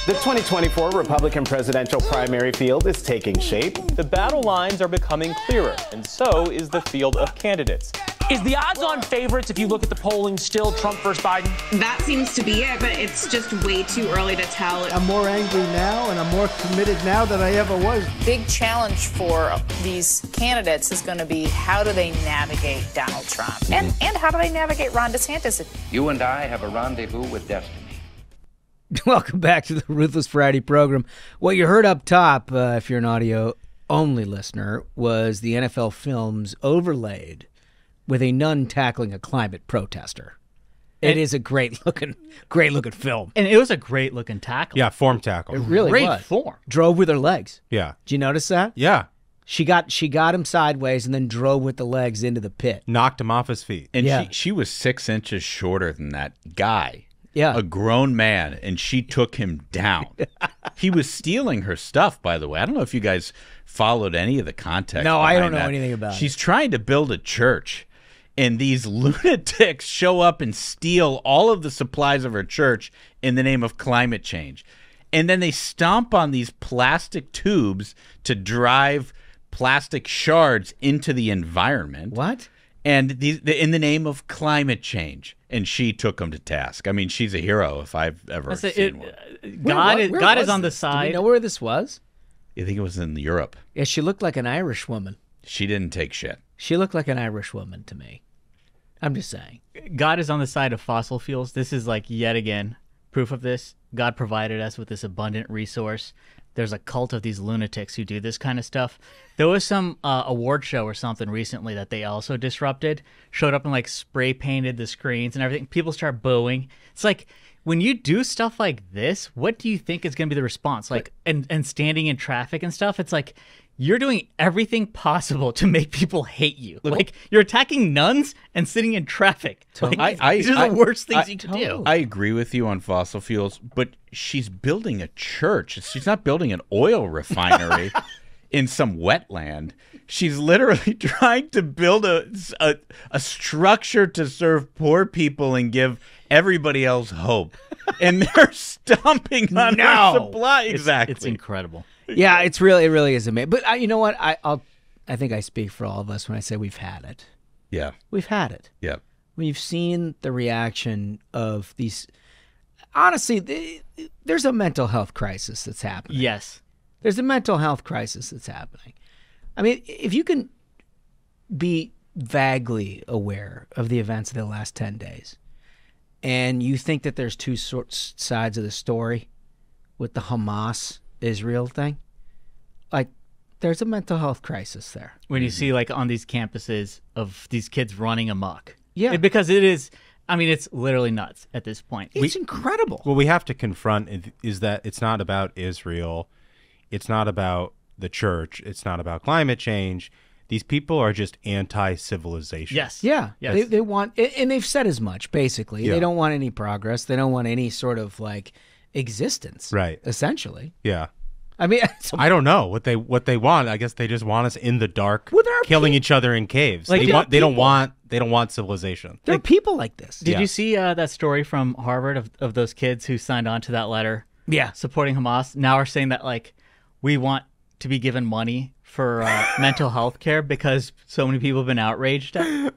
The 2024 Republican presidential primary field is taking shape. The battle lines are becoming clearer, and so is the field of candidates. Is the odds-on favorites, if you look at the polling, still Trump versus Biden? That seems to be it, but it's just way too early to tell. I'm more angry now, and I'm more committed now than I ever was. Big challenge for these candidates is going to be how do they navigate Donald Trump? And how do they navigate Ron DeSantis? You and I have a rendezvous with destiny. Welcome back to the Ruthless Variety program. What you heard up top, if you're an audio-only listener, was the NFL films overlaid with a nun tackling a climate protester. It is a great-looking film. And it was a great-looking tackle. Yeah, form tackle. It really Great was. form. Drove with her legs. Yeah. Did you notice that? Yeah. She got him sideways and then drove with the legs into the pit. Knocked him off his feet. And Yeah. she was 6 inches shorter than that guy. Yeah. A grown man, and she took him down. He was stealing her stuff, by the way. I don't know if you guys followed any of the context. No, I don't know that. anything about it. She's trying to build a church, and these lunatics show up and steal all of the supplies of her church in the name of climate change. And then they stomp on these plastic tubes to drive plastic shards into the environment. What? And in the name of climate change. And she took them to task. I mean, she's a hero if I've ever seen one. God Where is was on the this? Do side. we know where this was? I think it was in Europe. Yeah, she looked like an Irish woman. She didn't take shit. She looked like an Irish woman to me. I'm just saying. God is on the side of fossil fuels. This is like yet again proof of this. God provided us with this abundant resource. There's a cult of these lunatics who do this kind of stuff. There was some award show or something recently that they also disrupted. Showed up and like spray painted the screens and everything. People start booing. It's like when you do stuff like this, what do you think is going to be the response? Like and standing in traffic and stuff. It's like you're doing everything possible to make people hate you. Like you're attacking nuns and sitting in traffic. Like, these are the worst things you can do. I agree with you on fossil fuels, but she's building a church. She's not building an oil refinery in some wetland. She's literally trying to build a structure to serve poor people and give everybody else hope. And they're stomping on her supply. Exactly. It's incredible. Yeah, it really is amazing. But you know what? I think I speak for all of us when I say we've had it. Yeah. We've had it. Yeah. We've seen the reaction of these. Honestly, there's a mental health crisis that's happening. Yes. There's a mental health crisis that's happening. I mean, if you can be vaguely aware of the events of the last 10 days and you think that there's two sides of the story with the Hamas-Israel thing, like, there's a mental health crisis there. When you see like on these campuses of these kids running amok. Yeah. Because it is, I mean, it's literally nuts at this point. It's incredible. What we have to confront is that it's not about Israel. It's not about the church. It's not about climate change. These people are just anti-civilization. Yes. Yeah. Yes. They want, and they've said as much, basically. Yeah. They don't want any progress. They don't want any sort of, like, existence. Right. Essentially. Yeah. I mean, I don't know what they want. I guess they just want us in the dark, Well, there are killing each other in caves. Like, They don't want civilization. there are people like this. Did you see that story from Harvard of those kids who signed on to that letter? Yeah. Supporting Hamas now are saying that, like, we want to be given money for mental health care because so many people have been outraged. Well,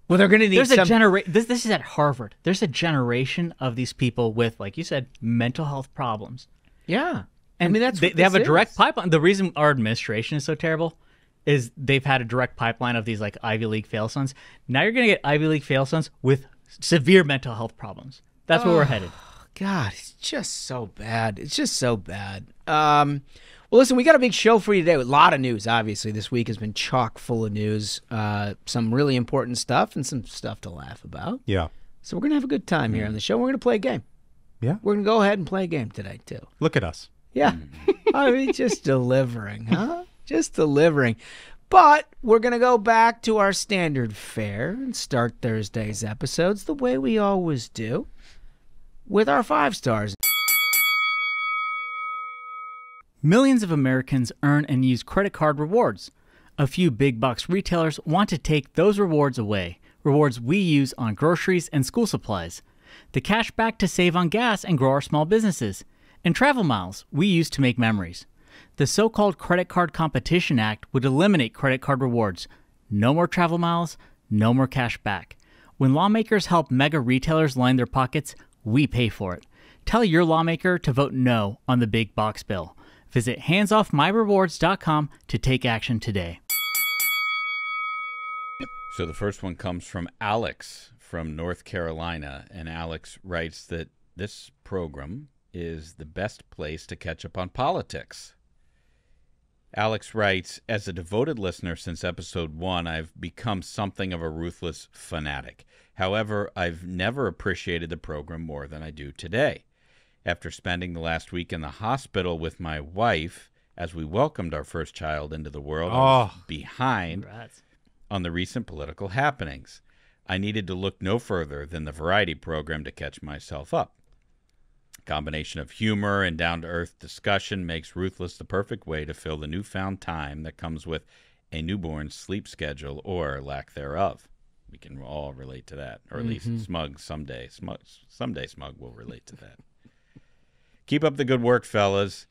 they're going to need There's a generation. This is at Harvard. There's a generation of these people with, like you said, mental health problems. Yeah. And I mean, that's they what have a this direct is. pipeline. The reason our administration is so terrible is they've had a direct pipeline of these like Ivy League fail sons. Now you're going to get Ivy League fail sons with severe mental health problems. That's where we're headed. God, it's just so bad. It's just so bad. Well, listen, we got a big show for you today with a lot of news, obviously. This week has been chock full of news, some really important stuff and some stuff to laugh about. Yeah. So we're going to have a good time here on the show. We're going to play a game. Yeah. We're going to go ahead and play a game today, too. Look at us. Yeah. I mean, just delivering, huh? Just delivering. But we're going to go back to our standard fare and start Thursday's episodes the way we always do with our 5 stars. Millions of Americans earn and use credit card rewards. A few big box retailers want to take those rewards away, rewards we use on groceries and school supplies. The cash back to save on gas and grow our small businesses. and travel miles we use to make memories. The so-called Credit Card Competition Act would eliminate credit card rewards. No more travel miles, no more cash back. When lawmakers help mega retailers line their pockets, we pay for it. Tell your lawmaker to vote no on the big box bill. Visit handsoffmyrewards.com to take action today. So the first one comes from Alex from North Carolina, and Alex writes that this program is the best place to catch up on politics. Alex writes, as a devoted listener since episode 1, I've become something of a Ruthless fanatic. However, I've never appreciated the program more than I do today. After spending the last week in the hospital with my wife as we welcomed our first child into the world, I was behind on the recent political happenings. I needed to look no further than the variety program to catch myself up. A combination of humor and down-to-earth discussion makes Ruthless the perfect way to fill the newfound time that comes with a newborn's sleep schedule or lack thereof. We can all relate to that, or at least Smug someday. Someday Smug will relate to that. Keep up the good work, fellas.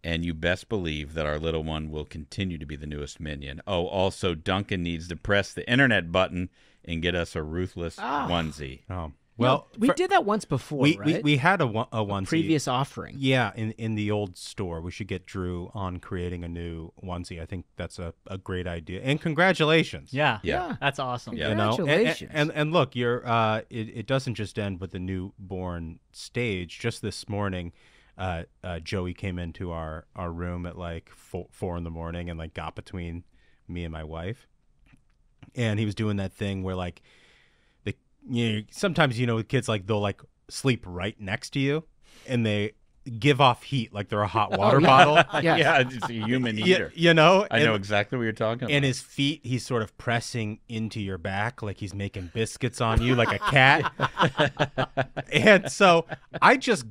And you best believe that our little one will continue to be the newest minion. Oh, also, Duncan needs to press the internet button and get us a Ruthless onesie. Oh, well, we did that once before, right? We had a onesie. Previous offering. Yeah, in the old store. We should get Drew on creating a new onesie. I think that's a great idea. And congratulations. Yeah. That's awesome. You know? Congratulations. And look, you're it doesn't just end with the newborn stage. Just this morning, Joey came into our room at like 4 in the morning and like got between me and my wife. And he was doing that thing where like sometimes kids like they'll like sleep right next to you and they give off heat like they're a hot water bottle. Yeah, it's a human eater. I know exactly what you're talking about. And his feet, he's sort of pressing into your back like he's making biscuits on you like a cat. And so I just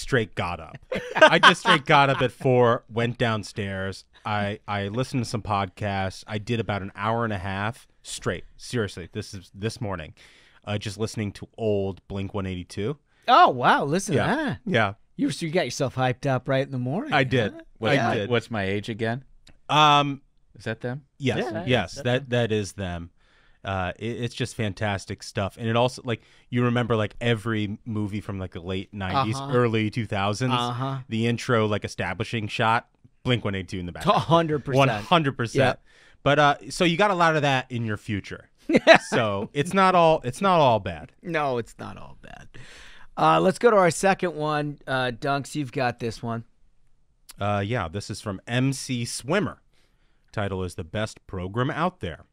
straight got up. I just straight got up at 4, went downstairs. I listened to some podcasts. I did about an hour and a half straight. Seriously, this is this morning. Just listening to old Blink-182. Oh, wow. Listen to that. Yeah. You got yourself hyped up right in the morning. I did. Huh? I did. What's my age again? Is that them? Yes. Yeah, yes. That is them. It's just fantastic stuff. And it also, like, you remember, like, every movie from, like, the late 90s, early 2000s. The intro, like, establishing shot, Blink-182 in the background. 100%. 100%. Yeah. But so you got a lot of that in your future. So it's not all bad. No, it's not all bad. Let's go to our second one. Dunks, you've got this one. Yeah, this is from MC Swimmer. Title is The Best Program Out There.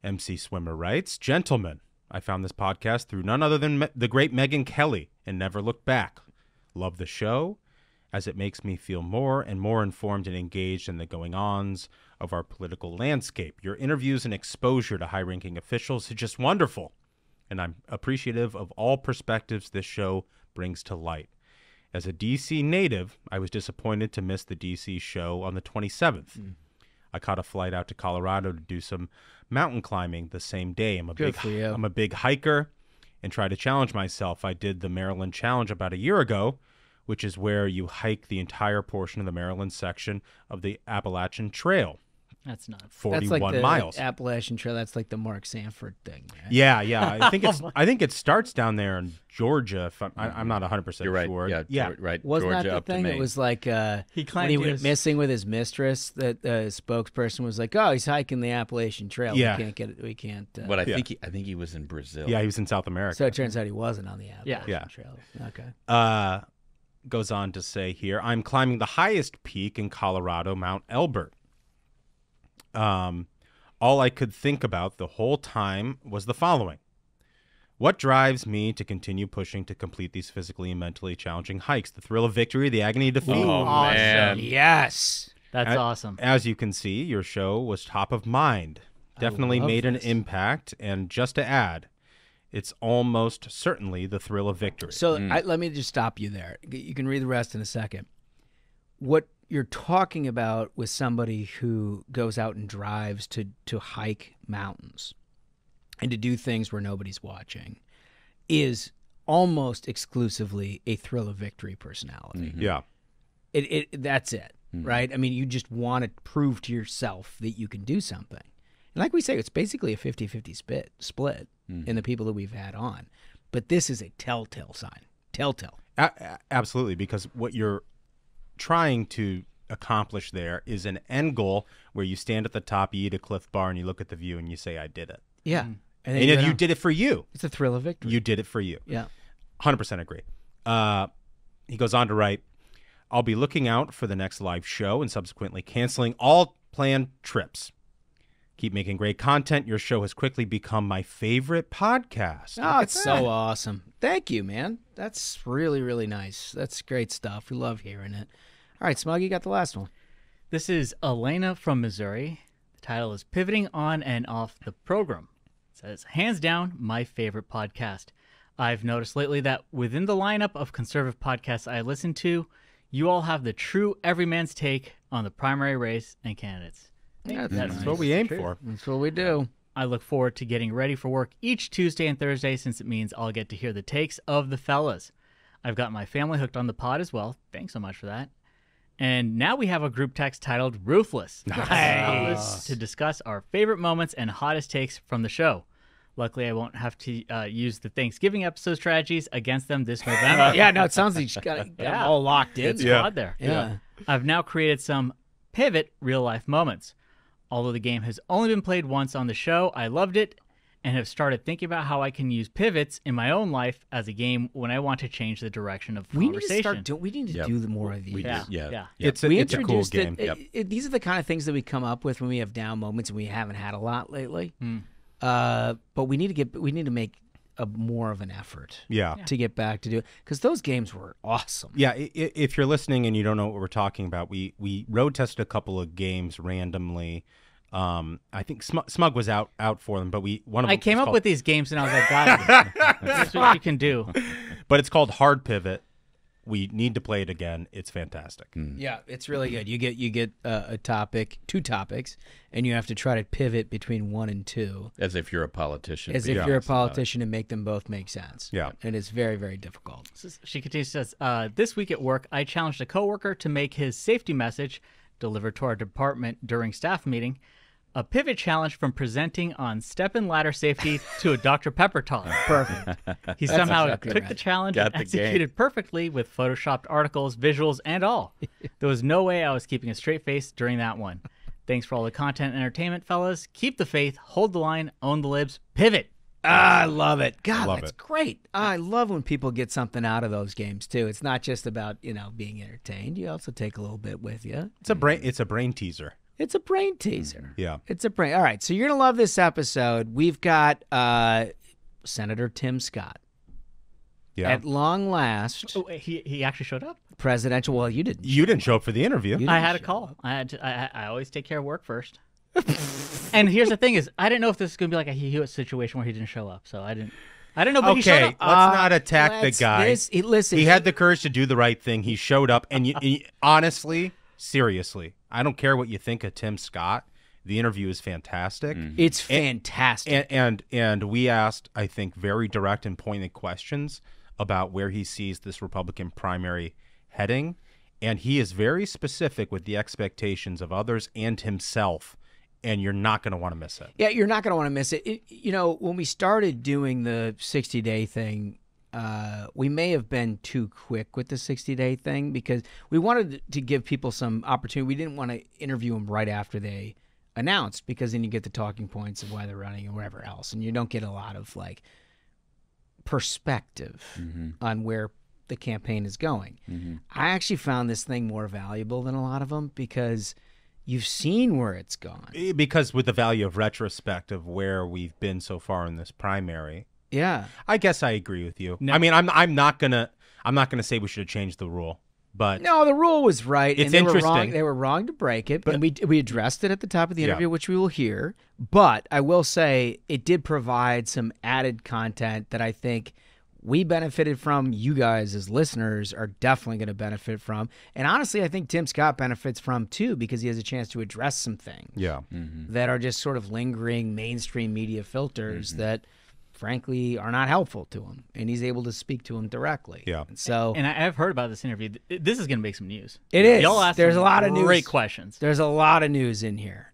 MC Swimmer writes, Gentlemen, I found this podcast through none other than the great Megyn Kelly and never looked back. Love the show, as it makes me feel more and more informed and engaged in the going-ons of our political landscape. Your interviews and exposure to high-ranking officials is just wonderful, and I'm appreciative of all perspectives this show brings to light. As a D.C. native, I was disappointed to miss the D.C. show on the 27th. I caught a flight out to Colorado to do some mountain climbing the same day. I'm a big hiker and try to challenge myself. I did the Maryland Challenge about a year ago, which is where you hike the entire portion of the Maryland section of the Appalachian Trail. That's not 41 that's like the miles. Appalachian Trail. That's like the Mark Sanford thing. Right? Yeah. I think it starts down there in Georgia. If I'm not 100% You're right. sure. Yeah. Right. Wasn't Georgia that the up thing? to Maine. It was like when he went missing with his mistress. That spokesperson was like, "Oh, he's hiking the Appalachian Trail. Yeah. We can't get it. We can't." But I think he was in Brazil. Yeah, he was in South America. So it turns out he wasn't on the Appalachian Trail. Okay. Goes on to say here, I'm climbing the highest peak in Colorado, Mount Elbert. All I could think about the whole time was the following. What drives me to continue pushing to complete these physically and mentally challenging hikes? The thrill of victory, the agony of defeat. Oh, man. Yes. That's awesome. As you can see, your show was top of mind. Definitely made an impact. And just to add, it's almost certainly the thrill of victory. So let me just stop you there. You can read the rest in a second. What you're talking about with somebody who goes out and drives to hike mountains and to do things where nobody's watching is almost exclusively a thrill of victory personality. Yeah. That's it, right? I mean, you just want to prove to yourself that you can do something. And like we say, it's basically a 50-50 split in the people that we've had on. But this is a telltale sign. Telltale. Absolutely, because what you're trying to accomplish there is an end goal where you stand at the top, you eat a Cliff Bar, and you look at the view and you say, I did it. Yeah. And if you did it for you. It's a thrill of victory. You did it for you. Yeah. 100% agree. He goes on to write, I'll be looking out for the next live show and subsequently canceling all planned trips. Keep making great content. Your show has quickly become my favorite podcast. Oh, it's so awesome. Thank you, man. That's really, really nice. That's great stuff. We love hearing it. All right, Smug, you got the last one. This is Elena from Missouri. The title is Pivoting On and Off the Program. It says, hands down, my favorite podcast. I've noticed lately that within the lineup of conservative podcasts I listen to, you all have the true everyman's take on the primary race and candidates. That's what we aim for. That's what we do. I look forward to getting ready for work each Tuesday and Thursday since it means I'll get to hear the takes of the fellas. I've got my family hooked on the pod as well. Thanks so much for that. And now we have a group text titled Ruthless. Nice. To discuss our favorite moments and hottest takes from the show. Luckily, I won't have to use the Thanksgiving episode strategies against them this November. Yeah, no, it sounds like you just got them all locked in. Good squad there. Yeah. I've now created some pivot real-life moments. Although the game has only been played once on the show, I loved it and have started thinking about how I can use pivots in my own life as a game when I want to change the direction of conversation. We need to do more of these. It's a cool game. These are the kind of things that we come up with when we have down moments, and we haven't had a lot lately. But we need to make more of an effort. To get back to do it, because those games were awesome. Yeah, if you're listening and you don't know what we're talking about, we road tested a couple of games randomly. I think Smug was out for them, but I came up with these games and I was like, God, that's what you can do. But it's called Hard Pivot. We need to play it again. It's fantastic. Yeah, it's really good. You get a topic, 2 topics, and you have to try to pivot between 1 and 2. As if you're a politician. As if you're a politician and make them both make sense. Yeah. And it's very, very difficult. She continues, says, this week at work, I challenged a coworker to make his safety message delivered to our department during staff meeting a pivot challenge from presenting on step and ladder safety to a Dr. Pepper talk. Perfect. He somehow took the challenge and executed perfectly with photoshopped articles, visuals, and all. There was no way I was keeping a straight face during that one. Thanks for all the content and entertainment, fellas. Keep the faith, hold the line, own the libs, pivot. I love it. God, that's great. I love when people get something out of those games too. It's not just about, being entertained. You also take a little bit with you. It's a brain teaser. It's a brain teaser. Yeah. It's a brain. All right, so you're going to love this episode. We've got Senator Tim Scott. Yeah. At long last. Oh, he actually showed up? Presidential. Well, you didn't. You didn't show up for the interview. I had a call. I always take care of work first. And here's the thing is, I didn't know if this was going to be like a Hewitt situation where he didn't show up. So I didn't know, but he showed up. Let's not attack the guy. Listen, he had the courage to do the right thing. He showed up. And honestly, seriously, I don't care what you think of Tim Scott. The interview is fantastic. It's fantastic. And we asked, I think, very direct and pointed questions about where he sees this Republican primary heading. And he is very specific with the expectations of others and himself. And you're not going to want to miss it. Yeah, you're not going to want to miss it. When we started doing the 60-day thing, we may have been too quick with the 60-day thing because we wanted to give people some opportunity. We didn't want to interview them right after they announced because then you get the talking points of why they're running and whatever else, and you don't get a lot of perspective on where the campaign is going. I actually found this thing more valuable than a lot of them because you've seen where it's gone. Because with the value of retrospect of where we've been so far in this primary. Yeah. I guess I agree with you. No. I mean, I'm not gonna say we should have changed the rule. But no, the rule was right. It's and interesting. They were wrong to break it. But and we addressed it at the top of the interview, which we will hear. But I will say it did provide some added content that I think we benefited from. You guys as listeners are definitely going to benefit from. And honestly, I think Tim Scott benefits from too because he has a chance to address some things that are just sort of lingering mainstream media filters that frankly, are not helpful to him, and he's able to speak to him directly. Yeah. So, and I've heard about this interview. This is going to make some news. It is. Y'all asked There's a lot of great news. questions. There's a lot of news in here.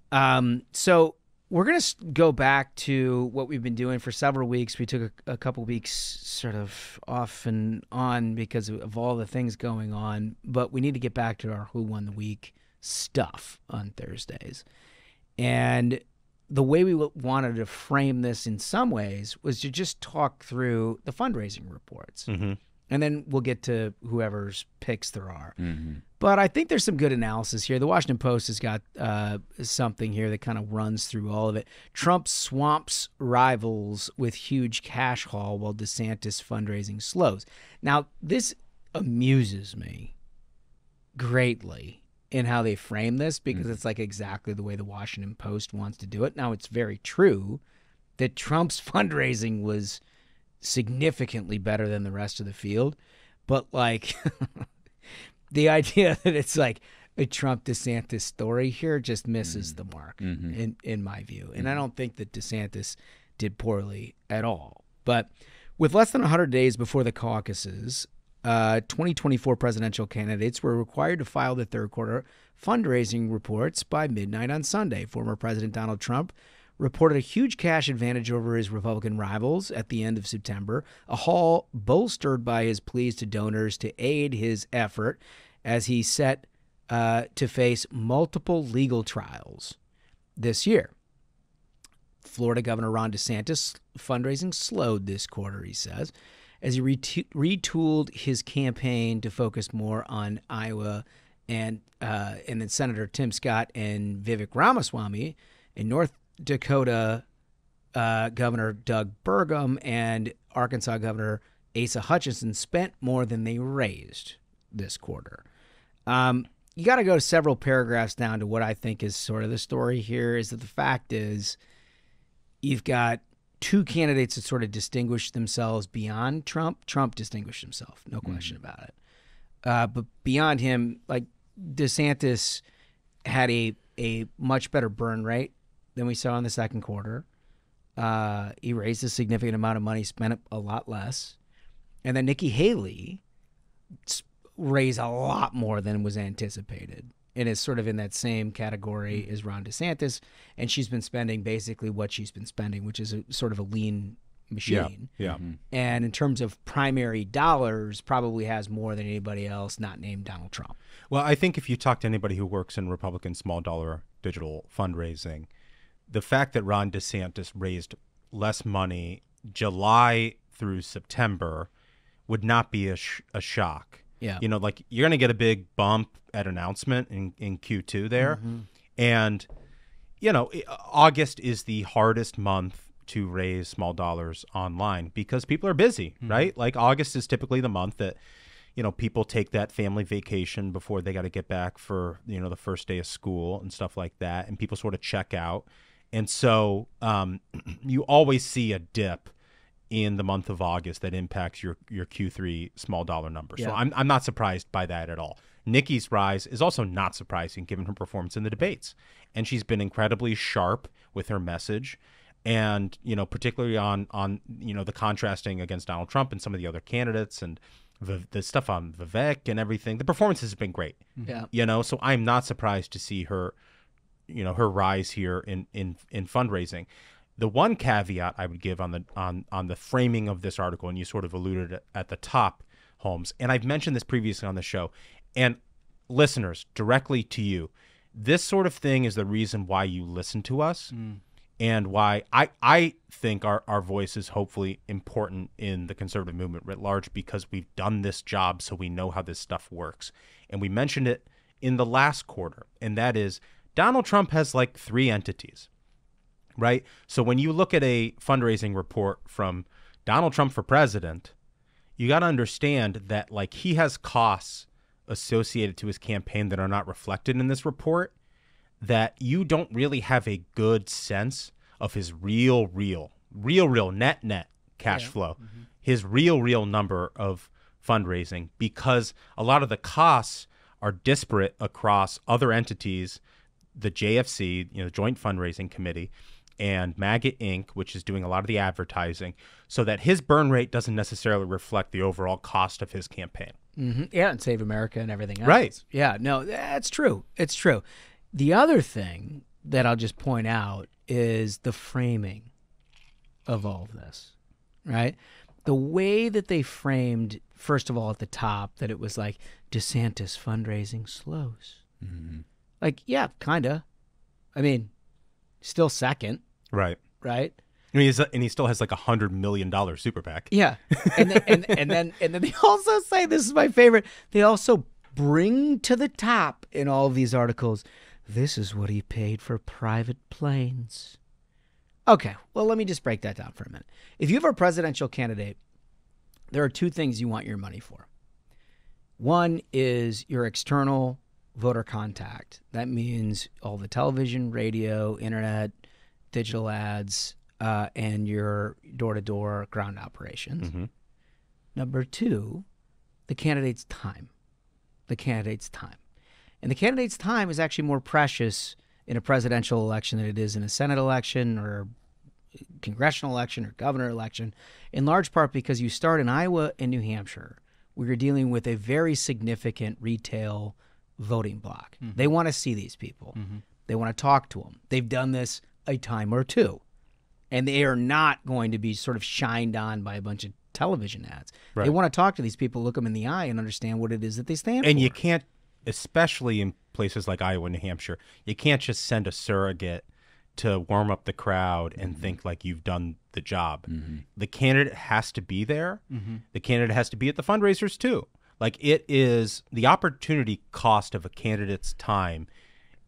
So we're going to go back to what we've been doing for several weeks. We took a couple weeks sort of off and on because of all the things going on, but we need to get back to our Who Won the Week stuff on Thursdays. And the way we wanted to frame this in some ways was to just talk through the fundraising reports. Mm-hmm. And then we'll get to whoever's picks there are. Mm-hmm. But I think there's some good analysis here. The Washington Post has got something here that kind of runs through all of it. Trump swamps rivals with huge cash haul while DeSantis fundraising slows. Now, this amuses me greatly in how they frame this because it's like exactly the way the Washington Post wants to do it. Now, it's very true that Trump's fundraising was significantly better than the rest of the field, but like the idea that it's like a Trump DeSantis story here just misses the mark in my view. And I don't think that DeSantis did poorly at all. But with less than 100 days before the caucuses, 2024 presidential candidates were required to file the third quarter fundraising reports by midnight on Sunday. Former President Donald Trump reported a huge cash advantage over his Republican rivals at the end of September, a haul bolstered by his pleas to donors to aid his effort as he set to face multiple legal trials this year. Florida Governor Ron DeSantis fundraising slowed this quarter, he says, as he retooled his campaign to focus more on Iowa and then Senator Tim Scott and Vivek Ramaswamy in North Dakota, Governor Doug Burgum and Arkansas Governor Asa Hutchinson spent more than they raised this quarter. You got to go several paragraphs down to what I think is sort of the story here is that the fact is you've got two candidates that sort of distinguish themselves beyond Trump. Trump distinguished himself, no question about it. But beyond him, like DeSantis had a much better burn rate than we saw in the second quarter. He raised a significant amount of money, spent a lot less. And then Nikki Haley raised a lot more than was anticipated and is sort of in that same category as Ron DeSantis. And she's been spending basically what she's been spending, which is a sort of a lean machine. Yeah. And in terms of primary dollars, probably has more than anybody else not named Donald Trump. Well, I think if you talk to anybody who works in Republican small dollar digital fundraising, the fact that Ron DeSantis raised less money July through September would not be a shock. Yeah. You know, like you're going to get a big bump at announcement in Q2 there. And, you know, August is the hardest month to raise small dollars online because people are busy, right? Like August is typically the month that, you know, people take that family vacation before they got to get back for, you know, the first day of school and stuff like that. And people sort of check out. And so you always see a dip in the month of August that impacts your Q3 small dollar number. So I'm not surprised by that at all. Nikki's rise is also not surprising given her performance in the debates. And she's been incredibly sharp with her message. And, you know, particularly on you know, the contrasting against Donald Trump and some of the other candidates and the stuff on Vivek and everything. The performance has been great. Yeah. You know, so I'm not surprised to see her, you know, her rise here in fundraising. The one caveat I would give on the framing of this article, and you sort of alluded at the top, Holmes, and I've mentioned this previously on the show, and listeners, directly to you, this sort of thing is the reason why you listen to us and why I think our voice is hopefully important in the conservative movement writ large because we've done this job so we know how this stuff works. And we mentioned it in the last quarter, and that is Donald Trump has like 3 entities. Right. So when you look at a fundraising report from Donald Trump for president, you got to understand that like he has costs associated to his campaign that are not reflected in this report, that you don't really have a good sense of his real net cash flow, his real number of fundraising, because a lot of the costs are disparate across other entities, the JFC, you know, Joint Fundraising Committee, and MAGA Inc., which is doing a lot of the advertising, so that his burn rate doesn't necessarily reflect the overall cost of his campaign. Yeah, and Save America and everything else. Right. Yeah, no, that's true. It's true. The other thing that I'll just point out is the framing of all of this, right? The way that they framed, first of all, at the top, that it was like DeSantis fundraising slows. Like, yeah, kind of. I mean, still second. Right. Right? I mean, and he still has like $100 million super PAC. Yeah. And then they also say, this is my favorite, they also bring to the top in all of these articles, this is what he paid for private planes. Okay, well, let me just break that down for a minute. If you have a presidential candidate, there are two things you want your money for. One is your external voter contact. That means all the television, radio, internet, digital ads, and your door-to-door ground operations. Number two, the candidate's time. The candidate's time. And the candidate's time is actually more precious in a presidential election than it is in a Senate election or congressional election or governor election, in large part because you start in Iowa and New Hampshire, where you're dealing with a very significant retail voting bloc. They want to see these people. They want to talk to them. They've done this a time or two, and they are not going to be sort of shined on by a bunch of television ads. They want to talk to these people, look them in the eye, and understand what it is that they stand for. And you can't, especially in places like Iowa and New Hampshire, you can't just send a surrogate to warm up the crowd and think like you've done the job. The candidate has to be there. The candidate has to be at the fundraisers too. Like, it is the opportunity cost of a candidate's time.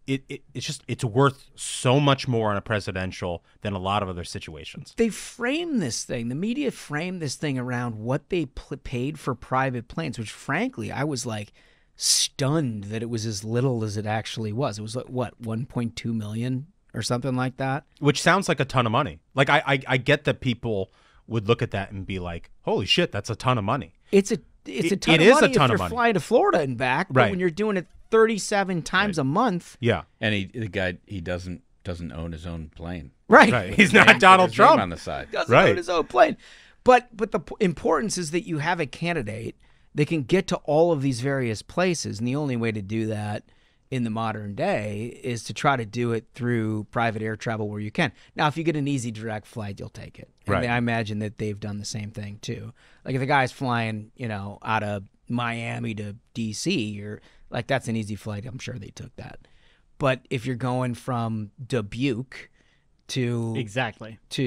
It's worth so much more on a presidential than a lot of other situations. They frame this thing, the media framed this thing around what they paid for private planes, which frankly, I was like stunned that it was as little as it actually was. It was like, what, 1.2 million or something like that? Which sounds like a ton of money. Like, I get that people would look at that and be like, holy shit, that's a ton of money. It's a ton of money if you're flying to Florida and back, but when you're doing it 37 times a month. Yeah. And the guy, he doesn't own his own plane. Right. He's not Donald Trump on the side. Doesn't own his own plane. But the importance is that you have a candidate that can get to all of these various places, and the only way to do that in the modern day is to try to do it through private air travel where you can. Now, if you get an easy direct flight, you'll take it. And I imagine that they've done the same thing too. Like, if the guy's flying, out of Miami to D.C., you're like, that's an easy flight. I'm sure they took that. But if you're going from Dubuque to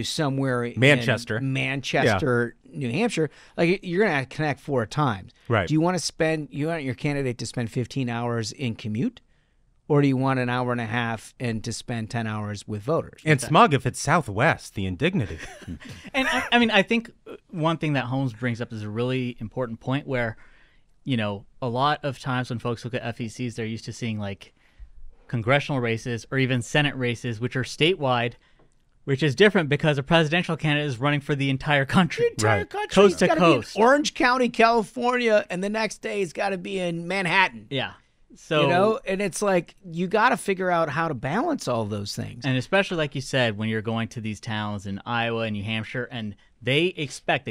somewhere Manchester, in Manchester, New Hampshire, like, you're gonna have to connect 4 times. Right. Do you want your candidate to spend 15 hours in commute, or do you want an hour and a half and to spend 10 hours with voters? And smug if it's Southwest, the indignity. And I mean, I think one thing that Holmes brings up is a really important point where, a lot of times when folks look at FECs, they're used to seeing like congressional races or even Senate races, which are statewide, which is different because a presidential candidate is running for the entire country. The entire country. Coast to coast. Orange County, California, and the next day he's got to be in Manhattan. Yeah. So, and it's like, you got to figure out how to balance all those things. And especially, like you said, when you're going to these towns in Iowa and New Hampshire, and they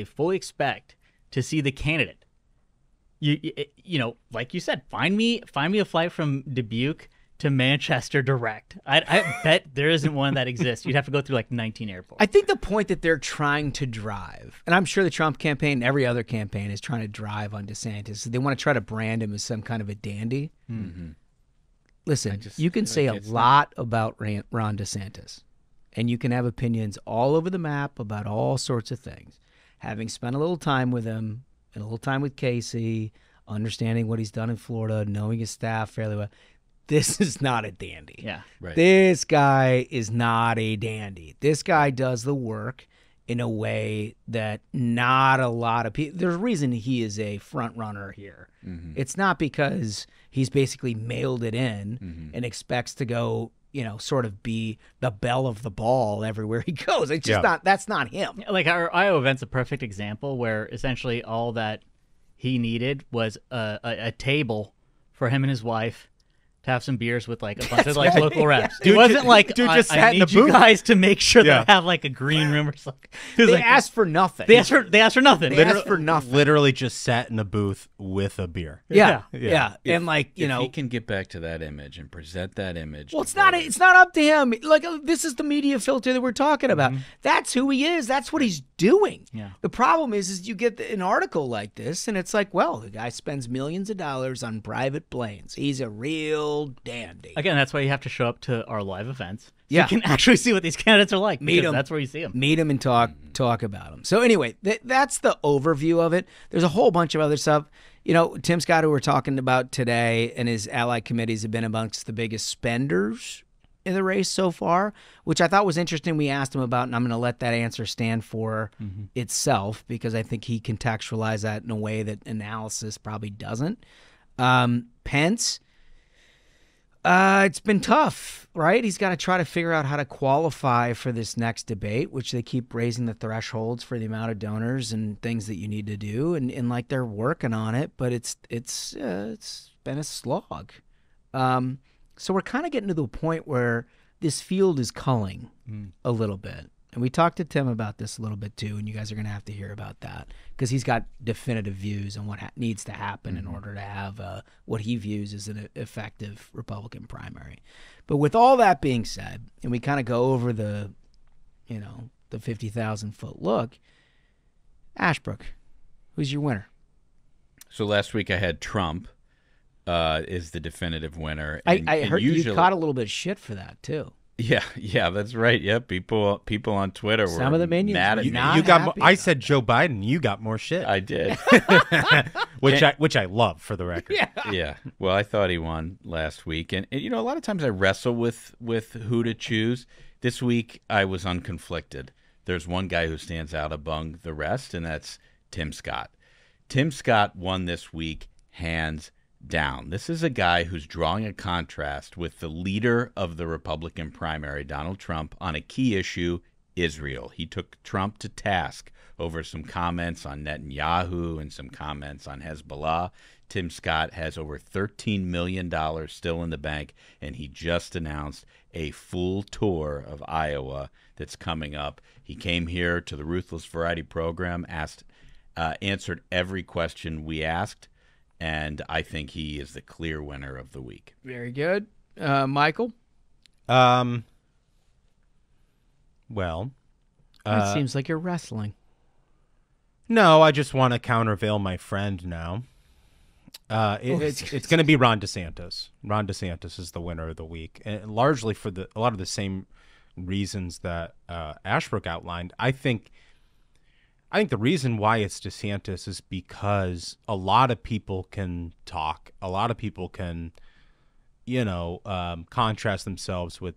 fully expect to see the candidate. Like you said, find me a flight from Dubuque to Manchester direct. I bet there isn't one that exists. You'd have to go through like 19 airports. I think the point that they're trying to drive, and I'm sure the Trump campaign and every other campaign is trying to drive on DeSantis, they want to try to brand him as some kind of a dandy. Listen, you can say a lot about Ron DeSantis, and you can have opinions all over the map about all sorts of things. Having spent a little time with him and a little time with Casey, understanding what he's done in Florida, knowing his staff fairly well, this is not a dandy. Yeah, right. This guy is not a dandy. This guy does the work in a way that not a lot of people. There's a reason he is a front runner here. It's not because he's basically mailed it in and expects to go, sort of be the belle of the ball everywhere he goes. It's just not. That's not him. Like, our Iowa event's a perfect example where essentially all that he needed was a table for him and his wife to have some beers with like a bunch of like local reps. Dude It wasn't like dude I just sat in need a you booth. guys to make sure Yeah. they have like a green room or something. It was They like, asked for nothing. They asked for nothing. They asked for nothing. Literally just sat in a booth with a beer. Yeah. Yeah. And like, you if know, he can get back to that image and present that image. well, to it's not up to him. Like, this is the media filter that we're talking about. That's who he is. That's what he's doing. Yeah. The problem is you get an article like this, and it's like, well, the guy spends millions of dollars on private planes. He's a real dandy. Again, that's why you have to show up to our live events. So Yeah. you can actually see what these candidates are like. Meet because 'em. That's where you see them. Meet him and talk about him. So anyway, that's the overview of it. There's a whole bunch of other stuff. You know, Tim Scott, who we're talking about today, and his allied committees have been amongst the biggest spenders in the race so far, which I thought was interesting. We asked him about, and I'm going to let that answer stand for itself because I think he contextualized that in a way that analysis probably doesn't. Pence, it's been tough, right? He's got to try to figure out how to qualify for this next debate, which they keep raising the thresholds for the amount of donors and things that you need to do, and like they're working on it, but it's been a slog. So we're kind of getting to the point where this field is culling a little bit. And we talked to Tim about this a little bit too, and you guys are going to have to hear about that because he's got definitive views on what needs to happen in order to have what he views as an effective Republican primary. But with all that being said, and we kind of go over the 50,000-foot look, Ashbrook, who's your winner? So last week I had Trump is the definitive winner. I heard you caught a little bit of shit for that too. Yeah, that's right. Yeah, people on Twitter were Some of the minions mad at me. not You got. happy I about said Joe Biden. You got more shit. I did. which I love, for the record. Yeah. Well, I thought he won last week, and you know, a lot of times I wrestle with who to choose. This week I was unconflicted. There's one guy who stands out among the rest, and that's Tim Scott. Tim Scott won this week hands down. This is a guy who's drawing a contrast with the leader of the Republican primary, Donald Trump, on a key issue, Israel. He took Trump to task over some comments on Netanyahu and some comments on Hezbollah. Tim Scott has over $13 million still in the bank, and he just announced a full tour of Iowa that's coming up. He came here to the Ruthless Variety Program, answered every question we asked, and I think he is the clear winner of the week. Very good. Michael? Well, It seems like you're wrestling. no, I just want to countervail my friend now. It's going to be Ron DeSantis. Ron DeSantis is the winner of the week, and largely for a lot of the same reasons that Ashbrook outlined. I think the reason why it's DeSantis is because a lot of people can talk. A lot of people can, contrast themselves with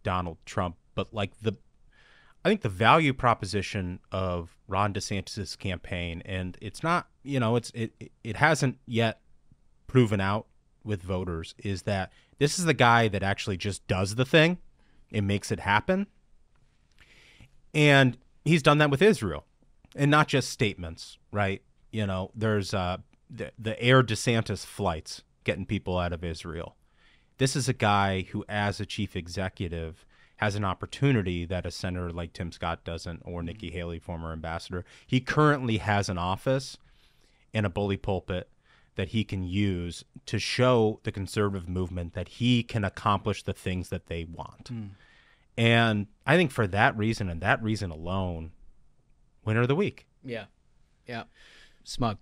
Donald Trump. But I think the value proposition of Ron DeSantis' campaign, and it's not, it hasn't yet proven out with voters, is that this is the guy that actually just does the thing and makes it happen. And he's done that with Israel. And not just statements, right? There's the Air DeSantis flights getting people out of Israel. This is a guy who, as a chief executive, has an opportunity that a senator like Tim Scott doesn't, or Nikki Haley, former ambassador. He currently has an office and a bully pulpit that he can use to show the conservative movement that he can accomplish the things that they want. And I think for that reason, and that reason alone, winner of the week. Yeah. Smug.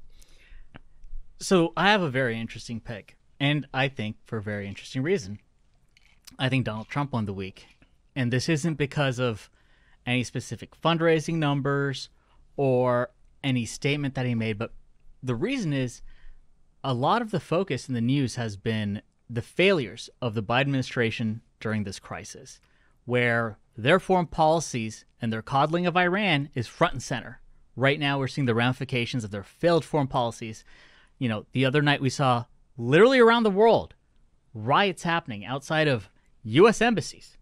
So I have a very interesting pick, and I think for a very interesting reason. I think Donald Trump won the week, and this isn't because of any specific fundraising numbers or any statement that he made, but the reason is a lot of the focus in the news has been the failures of the Biden administration during this crisis, where their foreign policies and their coddling of Iran is front and center. Right now, we're seeing the ramifications of their failed foreign policies. The other night we saw literally around the world riots happening outside of U.S. embassies.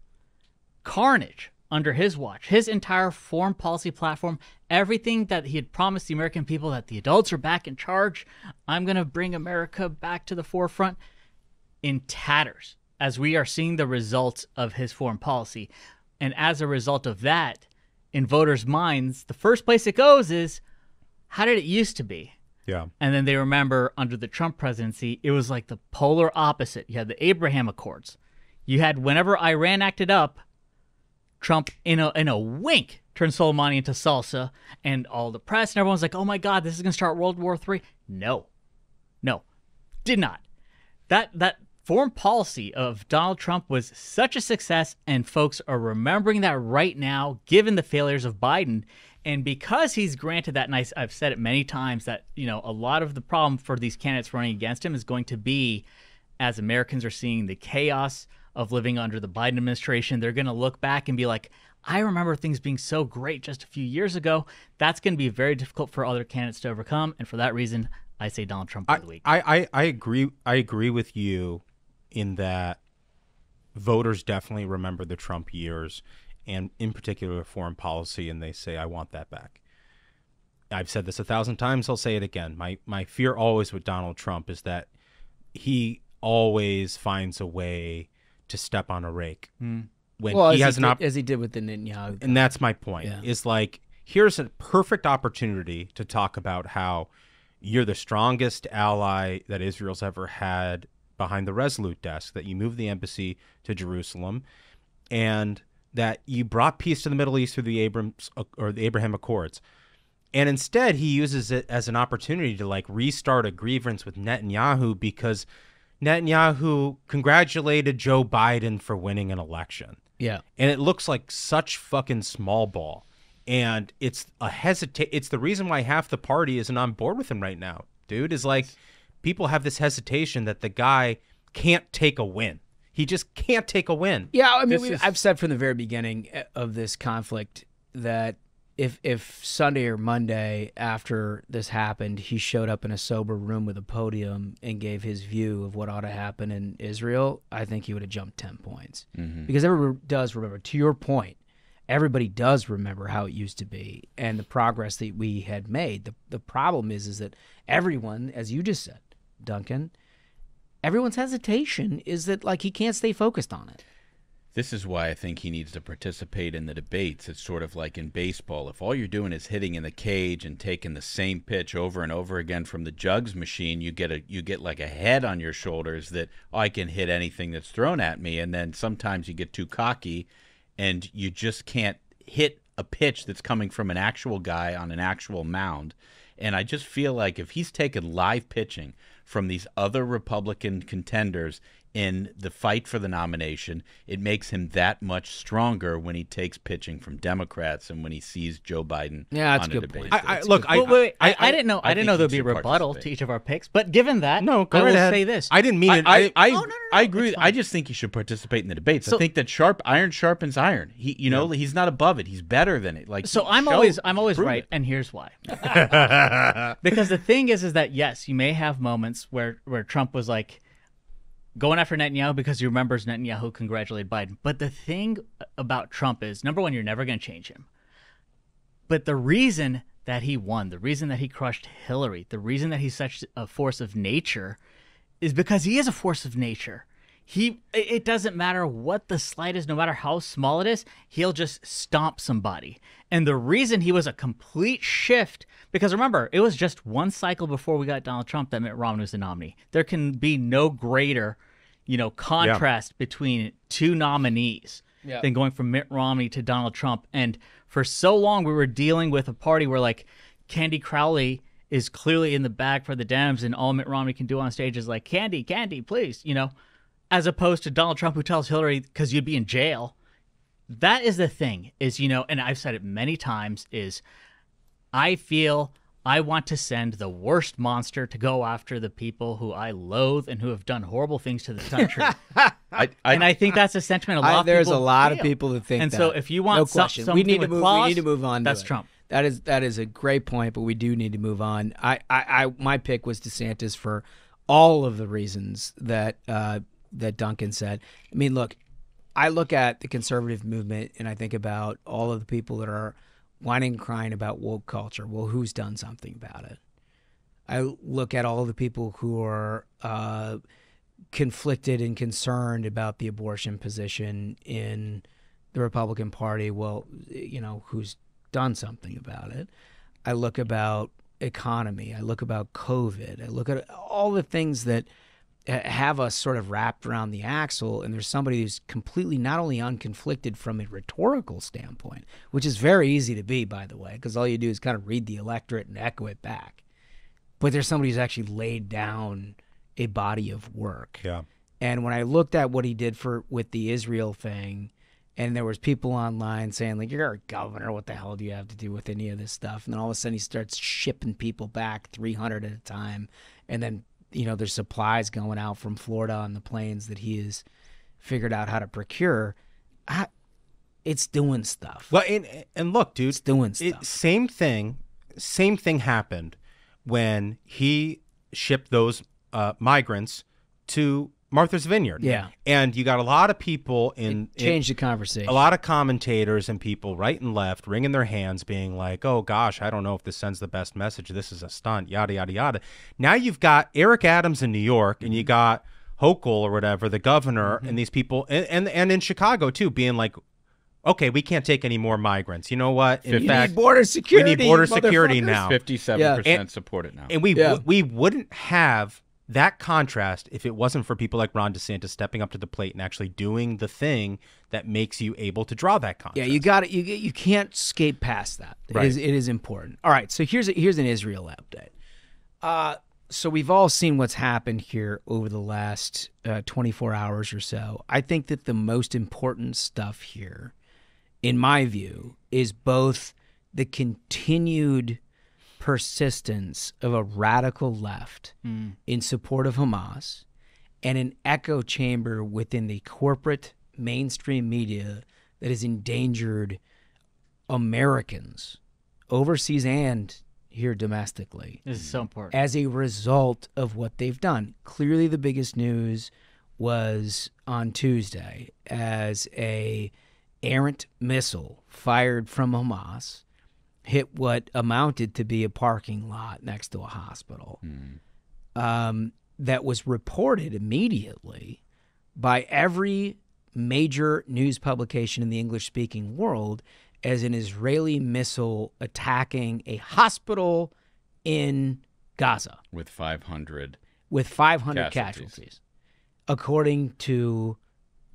Carnage under his watch. His entire foreign policy platform, everything that he had promised the American people, that the adults are back in charge, I'm going to bring America back to the forefront. in tatters as we are seeing the results of his foreign policy. And as a result of that, in voters' minds, the first place it goes is, how did it used to be? Yeah. And then they remember under the Trump presidency, it was like the polar opposite. You had the Abraham Accords. You had whenever Iran acted up, Trump in a wink turned Soleimani into salsa, and all the press and everyone's like, oh my God, this is going to start World War III. No, did not. That foreign policy of Donald Trump was such a success, and folks are remembering that right now, given the failures of Biden. And because he's granted that, and I've said it many times, that a lot of the problem for these candidates running against him is going to be, as Americans are seeing the chaos of living under the Biden administration, they're going to look back and be like, I remember things being so great just a few years ago. That's going to be very difficult for other candidates to overcome. And for that reason, I say Donald Trump of the week. I agree. I agree with you in that voters definitely remember the Trump years, and in particular foreign policy, and they say, I want that back. I've said this 1,000 times. I'll say it again. My fear always with Donald Trump is that he always finds a way to step on a rake. When he has as he did with the Netanyahu. And that's my point, is like, here's a perfect opportunity to talk about how you're the strongest ally that Israel's ever had behind the Resolute desk, that you moved the embassy to Jerusalem, and that you brought peace to the Middle East through the Abraham Accords. And instead, he uses it as an opportunity to like restart a grievance with Netanyahu, because Netanyahu congratulated Joe Biden for winning an election. Yeah. And it looks like such fucking small ball. And it's it's the reason why half the party isn't on board with him right now, dude, is like people have this hesitation that the guy can't take a win. He just can't take a win. Yeah, I mean, I've said from the very beginning of this conflict that if Sunday or Monday after this happened, he showed up in a sober room with a podium and gave his view of what ought to happen in Israel, I think he would have jumped 10 points. Because everybody does remember, to your point, everybody does remember how it used to be and the progress that we had made. The problem is that everyone, as you just said, Duncan, everyone's hesitation is that like he can't stay focused on it. This is why I think he needs to participate in the debates. It's sort of like in baseball. If all you're doing is hitting in the cage and taking the same pitch over and over again from the jugs machine, you get like a head on your shoulders that, oh, I can hit anything that's thrown at me. And then sometimes you get too cocky and you just can't hit a pitch that's coming from an actual guy on an actual mound. And I just feel like if he's taken live pitching from these other Republican contenders in the fight for the nomination, it makes him that much stronger when he takes pitching from Democrats and when he sees Joe Biden. Yeah, that's on a good debate. point. I didn't know there'd be a rebuttal to each of our picks, but given that, I will say this. I didn't mean it. I agree. I just think he should participate in the debates. I think that iron sharpens iron. He's not above it. He's better than it. Like, so I'm always right, and here's why. Because the thing is that yes, you may have moments where Trump was like going after Netanyahu because he remembers Netanyahu congratulated Biden. But the thing about Trump is, number one, you're never going to change him. But the reason that he won, the reason that he crushed Hillary, the reason that he's such a force of nature is because he is a force of nature. It doesn't matter what the slight is, no matter how small it is, he'll just stomp somebody. And the reason he was a complete shift, because remember, it was just one cycle before we got Donald Trump that Mitt Romney was the nominee. There can be no greater, contrast between two nominees than going from Mitt Romney to Donald Trump. And for so long, we were dealing with a party where like Candy Crowley is clearly in the bag for the Dems, and all Mitt Romney can do on stage is like, Candy, please, as opposed to Donald Trump, who tells Hillary, because you'd be in jail. That is the thing, is, and I've said it many times, is I feel I want to send the worst monster to go after the people who I loathe and who have done horrible things to the country. And I think that's a sentiment a lot of people There's a lot feel. of people that think and that. so if you want no question. something we need with to move. claws, we need to move on. That's Trump. That is a great point, but we do need to move on. My pick was DeSantis for all of the reasons that Duncan said. I mean, look, I look at the conservative movement and I think about all of the people that are whining and crying about woke culture. Well, who's done something about it? I look at all of the people who are conflicted and concerned about the abortion position in the Republican Party. Well, who's done something about it? I look about economy. I look about COVID. I look at all the things that have us sort of wrapped around the axle, and there's somebody who's completely not only unconflicted from a rhetorical standpoint, which is very easy to be, by the way, because all you do is kind of read the electorate and echo it back, but there's somebody who's actually laid down a body of work. Yeah. And when I looked at what he did with the Israel thing, and there was people online saying, like, you're a governor, what the hell do you have to do with any of this stuff? And then all of a sudden he starts shipping people back 300 at a time, and then there's supplies going out from Florida on the planes that he has figured out how to procure. It's doing stuff. Well, and look, dude, it's doing stuff. Same thing happened when he shipped those migrants to Martha's Vineyard. Yeah. And you got a lot of people changed the conversation. A lot of commentators and people right and left wringing their hands being like, oh, gosh, I don't know if this sends the best message. This is a stunt, yada, yada, yada. Now you've got Eric Adams in New York, and you got Hochul or whatever, the governor, and these people, and in Chicago, too, being like, okay, we can't take any more migrants. You know what? In fact, need border security. We need border security now. 57% support it now. And we wouldn't have that contrast if it wasn't for people like Ron DeSantis stepping up to the plate and actually doing the thing that makes you able to draw that contrast. Yeah, you got it. You can't skate past that. Right. It is important. All right, so here's an Israel update. So we've all seen what's happened here over the last 24 hours or so. I think that the most important stuff here, in my view, is both the continued persistence of a radical left in support of Hamas and an echo chamber within the corporate mainstream media that has endangered Americans overseas and here domestically. This is so important. As a result of what they've done. Clearly the biggest news was on Tuesday as a errant missile fired from Hamas hit what amounted to be a parking lot next to a hospital. That was reported immediately by every major news publication in the English-speaking world as an Israeli missile attacking a hospital in Gaza. With 500 casualties. According to,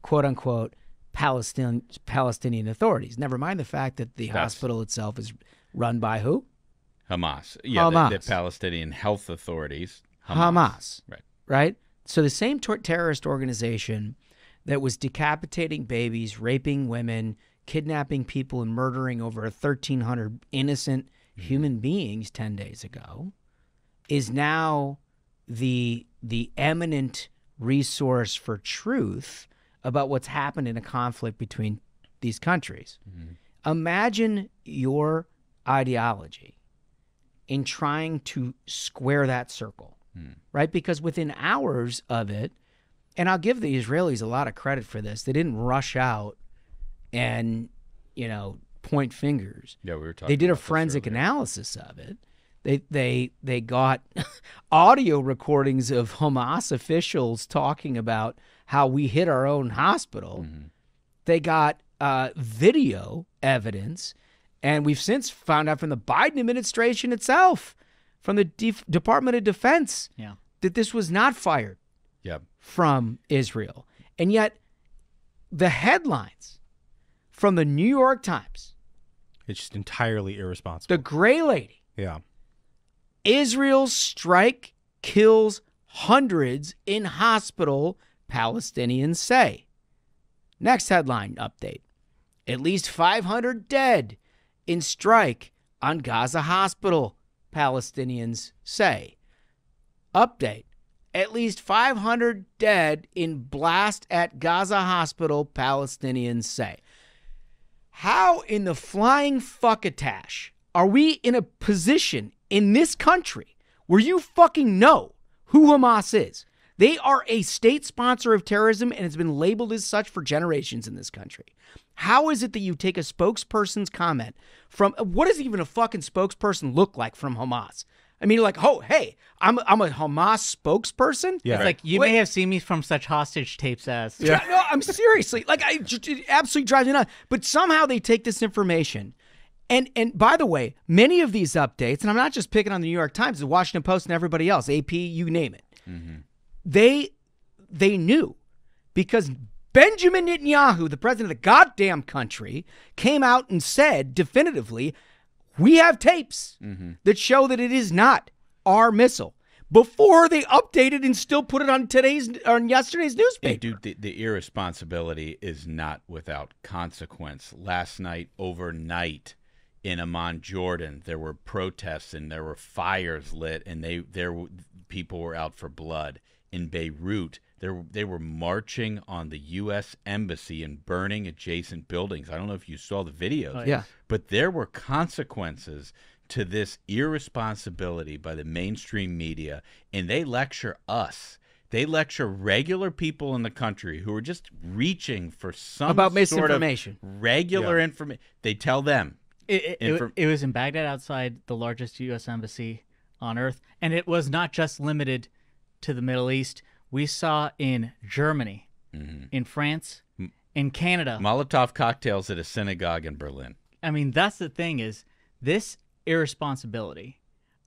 quote-unquote, Palestinian authorities. Never mind the fact that the hospital itself is run by who? Hamas. Yeah, Hamas. The Palestinian health authorities. Hamas. Right. So the same terrorist organization that was decapitating babies, raping women, kidnapping people, and murdering over 1,300 innocent human beings 10 days ago is now the eminent resource for truth about what's happened in a conflict between these countries. Imagine your ideology in trying to square that circle, right? Because within hours of it, and I'll give the Israelis a lot of credit for this, they didn't rush out and, point fingers. Yeah, we were talking. They did a forensic analysis of it. They got audio recordings of Hamas officials talking about how we hit our own hospital. They got video evidence. And we've since found out from the Biden administration itself, from the Department of Defense, that this was not fired from Israel. And yet the headlines from the New York Times. It's just entirely irresponsible. The gray lady. Yeah. Israel's strike kills hundreds in hospital, Palestinians say. Next headline update. At least 500 dead in strike on Gaza hospital, Palestinians say. Update. At least 500 dead in blast at Gaza hospital, Palestinians say. How in the flying fuckatash are we in a position in this country where you fucking know who Hamas is? They are a state sponsor of terrorism and it's been labeled as such for generations in this country. How is it that you take a spokesperson's comment from, what does even a fucking spokesperson look like from Hamas? I mean, like, oh, hey, I'm a Hamas spokesperson. Yeah. It's like, you may have seen me from such hostage tapes as. Yeah. No, I'm seriously, like, it absolutely drives me nuts. But somehow they take this information. And by the way, many of these updates, and I'm not just picking on the New York Times, the Washington Post and everybody else, AP, you name it. Mm-hmm. They knew, because Benjamin Netanyahu, the president of the goddamn country, came out and said definitively, we have tapes that show that it is not our missile, before they updated and still put it on yesterday's newspaper. Hey, dude, the irresponsibility is not without consequence. Last night, overnight, in Amman, Jordan, there were protests and there were fires lit, and people were out for blood. In Beirut, they were marching on the U.S. embassy and burning adjacent buildings. I don't know if you saw the videos. Yeah. But there were consequences to this irresponsibility by the mainstream media, and they lecture us. They lecture regular people in the country who are just reaching for some about sort misinformation. of regular information. They tell them. It was in Baghdad, outside the largest U.S. embassy on earth, and it was not just limited to the Middle East. We saw in Germany, in France, in Canada. Molotov cocktails at a synagogue in Berlin. I mean, that's the thing, is this irresponsibility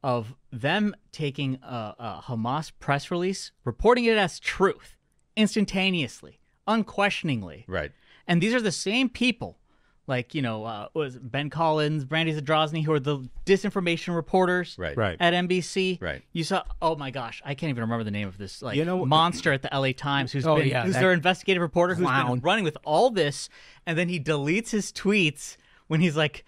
of them taking a Hamas press release, reporting it as truth, instantaneously, unquestioningly. Right. And these are the same people, like, was Ben Collins, Brandy Zadrozny, who are the disinformation reporters right. at NBC. Right. You saw, oh my gosh, I can't even remember the name of this monster at the LA Times who's their investigative reporter who's been running with all this, and then he deletes his tweets when he's like,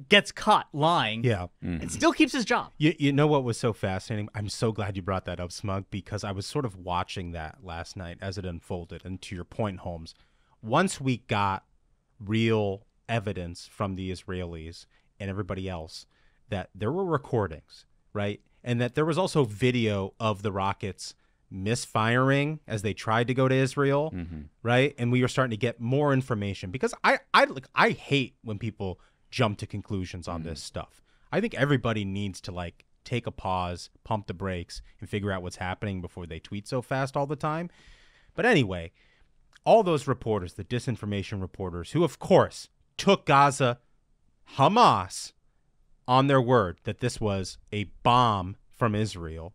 gets caught lying. Yeah. And still keeps his job. You know what was so fascinating? I'm so glad you brought that up, Smug, because I was sort of watching that last night as it unfolded. And to your point, Holmes, once we got real evidence from the Israelis and everybody else that there were recordings, right? And that there was also video of the rockets misfiring as they tried to go to Israel, right? And we were starting to get more information, because I hate when people jump to conclusions on this stuff. I think everybody needs to take a pause, pump the brakes, and figure out what's happening before they tweet so fast all the time. But anyway, all those reporters, the disinformation reporters, who of course took Gaza, Hamas, on their word that this was a bomb from Israel.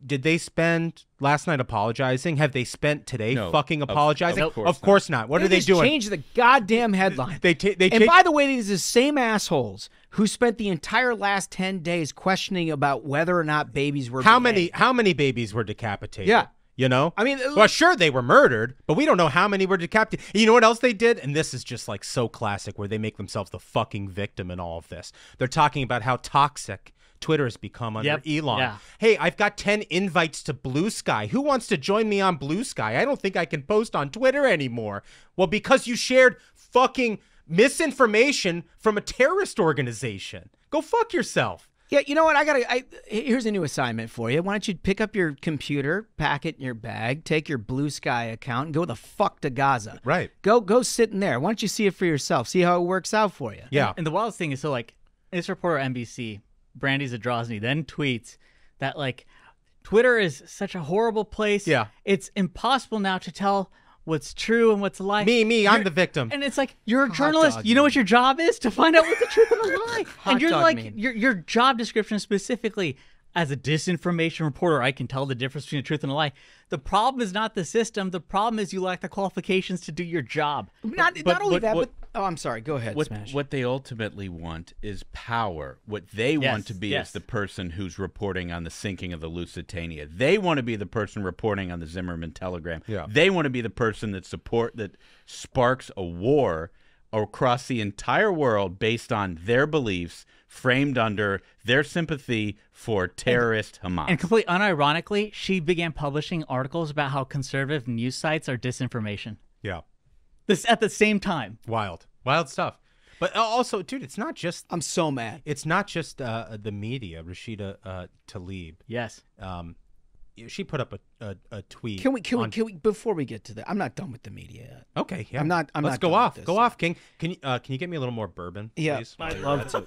Did they spend last night apologizing? Have they spent today fucking apologizing? Of course not. What are they doing? Change the goddamn headline. And by the way, these are the same assholes who spent the entire last 10 days questioning about whether or not babies were How many babies were decapitated? Yeah. You know? I mean, well, sure, they were murdered, but we don't know how many were decapitated. You know what else they did? And this is just so classic, where they make themselves the fucking victim in all of this. They're talking about how toxic Twitter has become under Elon. Yeah. Hey, I've got 10 invites to Blue Sky. Who wants to join me on Blue Sky? I don't think I can post on Twitter anymore. Well, because you shared fucking misinformation from a terrorist organization. Go fuck yourself. Yeah, you know what? Here's a new assignment for you. Why don't you pick up your computer, pack it in your bag, take your Blue Sky account, and go the fuck to Gaza. Right. Go sit in there. Why don't you see it for yourself? See how it works out for you. Yeah. And the wildest thing is, this reporter at NBC, Brandy Zadrozny, then tweets that Twitter is such a horrible place. Yeah. It's impossible now to tell what's true and what's a lie. I'm the victim. And it's you're a journalist. You know what your job is? To find out what the truth and the lie. And you're your job description specifically, as a disinformation reporter, I can tell the difference between the truth and a lie. The problem is not the system. The problem is you lack the qualifications to do your job. Not only that, but oh, I'm sorry. Go ahead, Smash. What they ultimately want is power. What they want to be is the person who's reporting on the sinking of the Lusitania. They want to be the person reporting on the Zimmerman telegram. Yeah. They want to be the person that sparks a war across the entire world based on their beliefs, framed under their sympathy for terrorist Hamas. And completely unironically, she began publishing articles about how conservative news sites are disinformation. Yeah. This at the same time. Wild stuff. But also, dude, it's not just... I'm so mad. It's not just the media, Rashida Tlaib. Yes. She put up a tweet. Can we before we get to that? I'm not done with the media yet. Okay, yeah. Let's go off. Go off, King. Can you get me a little more bourbon, please? I'd love to.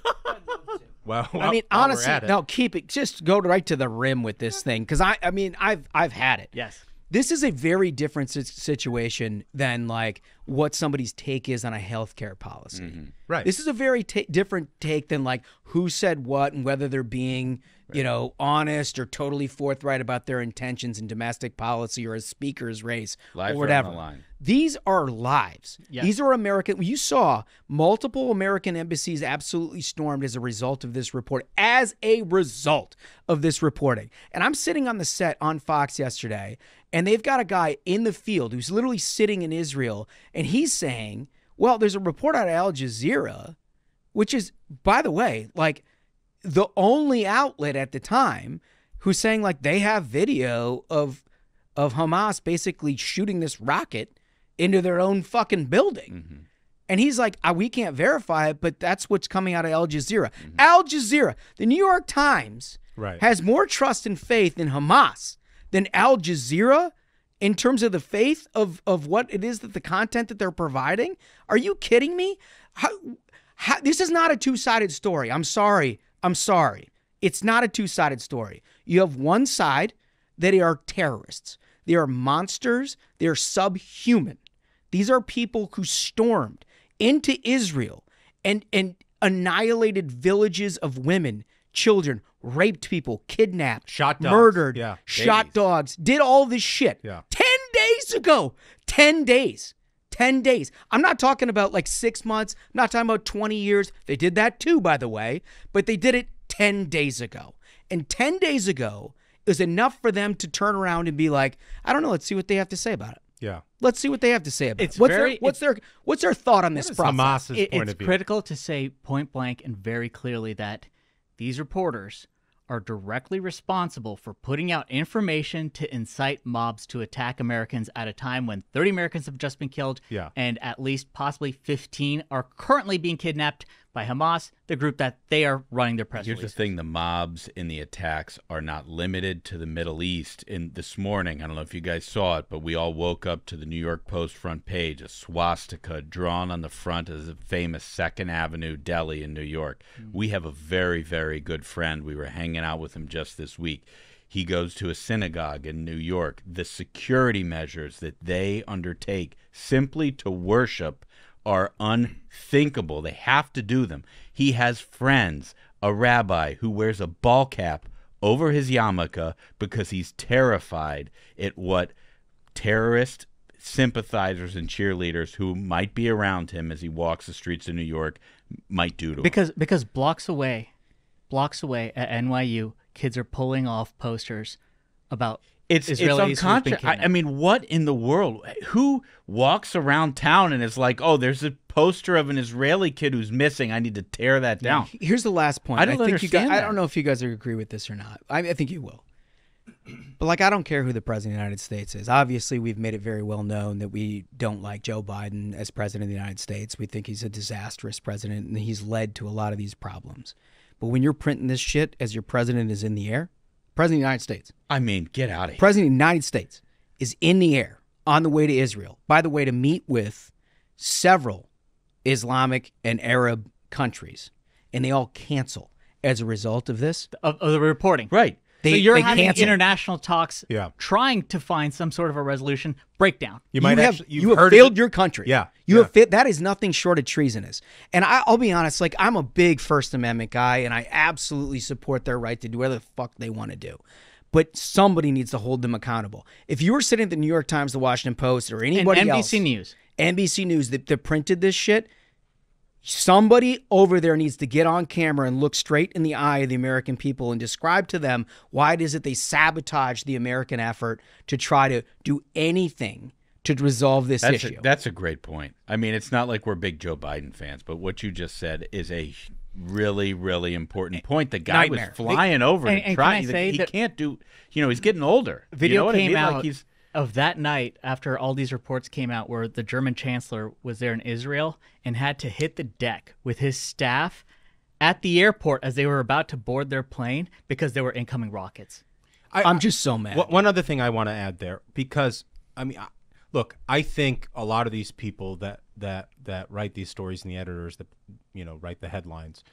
Well, I mean, honestly, no, keep it. Just go right to the rim with this thing, because I mean, I've had it. Yes. This is a very different situation than like what somebody's take is on a healthcare policy. Mm-hmm. Right. This is a very different take than like who said what and whether they're being, you know, honest or totally forthright about their intentions in domestic policy or a speaker's race Lives or are on whatever. the line. These are lives. Yes. These are American. You saw multiple American embassies absolutely stormed as a result of this report, as a result of this reporting. And I'm sitting on the set on Fox yesterday, and they've got a guy in the field who's literally sitting in Israel, and he's saying, well, there's a report out of Al Jazeera, which is, by the way, like the only outlet at the time who's saying like they have video of Hamas basically shooting this rocket into their own fucking building. Mm-hmm. And he's like, we can't verify it, but that's what's coming out of Al Jazeera. Mm-hmm. Al Jazeera, the New York Times has more trust and faith in Hamas than Al Jazeera in terms of the faith of what it is that the content that they're providing. Are you kidding me? This is not a two-sided story. I'm sorry. It's not a two-sided story. You have one side that are terrorists. They are monsters. They are subhuman. These are people who stormed into Israel and annihilated villages of women, children, raped people, kidnapped, shot dogs. Murdered, Yeah. shot dogs, did all this shit. Yeah. 10 days ago. 10 days. 10 days. I'm not talking about like 6 months. I'm not talking about 20 years. They did that too, by the way. But they did it 10 days ago. And 10 days ago is enough for them to turn around and be like, I don't know, let's see what they have to say about it. Yeah. Let's see what they have to say about It's it. What's their thought on this process? Hamas's point It's of view? critical to say point blank and very clearly that these reporters are directly responsible for putting out information to incite mobs to attack Americans at a time when 30 Americans have just been killed, and at least possibly 15 are currently being kidnapped by Hamas, the group that they are running their press Here's the thing, the mobs in the attacks are not limited to the Middle East. This morning, I don't know if you guys saw it, but we all woke up to the New York Post front page, a swastika drawn on the front of the famous 2nd Avenue deli in New York. We have a very, very good friend. We were hanging out with him just this week. He goes to a synagogue in New York. The security measures that they undertake simply to worship are unthinkable. They have to do them. He has friends, a rabbi who wears a ball cap over his yarmulke because he's terrified at what terrorist sympathizers and cheerleaders who might be around him as he walks the streets of New York might do to him. Because blocks away at NYU, kids are pulling off posters about It's Israelis unconscious. I mean, what in the world? Who walks around town and is like, "Oh, there's a poster of an Israeli kid who's missing. I need to tear that down." Here's the last point. I don't understand I that. don't know if you guys agree with this or not. I think you will. But like, I don't care who the president of the United States is. Obviously, we've made it very well known that we don't like Joe Biden as president of the United States. We think he's a disastrous president, and he's led to a lot of these problems. But when you're printing this shit as your president is in the air, president of the United States. I mean, get out of here. President of the United States is in the air on the way to Israel. By the way, to meet with several Islamic and Arab countries, and they all cancel as a result of this. Of the reporting. Right. So you're having cancel. international talks trying to find some sort of a resolution. Breakdown. You have failed your country. Yeah. You have that is nothing short of treasonous. And I'll be honest, like, I'm a big First Amendment guy, and I absolutely support their right to do whatever the fuck they want to do. But somebody needs to hold them accountable. If you were sitting at the New York Times, the Washington Post, or anybody and else, NBC News that printed this shit, somebody over there needs to get on camera and look straight in the eye of the American people and describe to them why it is that they sabotage the American effort to try to do anything to resolve this issue. That's a great point. I mean, it's not like we're big Joe Biden fans, but what you just said is a really, really important point. The guy Nightmare. was flying over and trying. He can't do. You know, he's getting older. Video you know what came I mean? out Like he's, of that night after all these reports came out where the German chancellor was there in Israel and had to hit the deck with his staff at the airport as they were about to board their plane because there were incoming rockets. I'm just so mad. One other thing I want to add there, because I mean, look, I think a lot of these people that write these stories and the editors that write the headlines,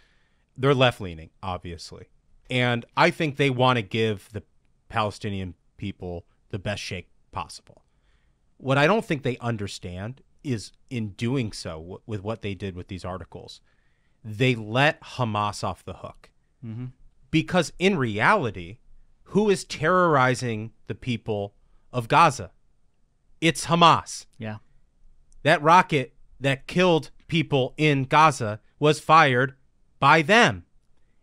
they're left-leaning, obviously. And I think they want to give the Palestinian people the best shake possible. What I don't think they understand is in doing so, with what they did with these articles, they let Hamas off the hook. Mm-hmm. Because in reality, who is terrorizing the people of Gaza? It's Hamas. Yeah. That rocket that killed people in Gaza was fired by them.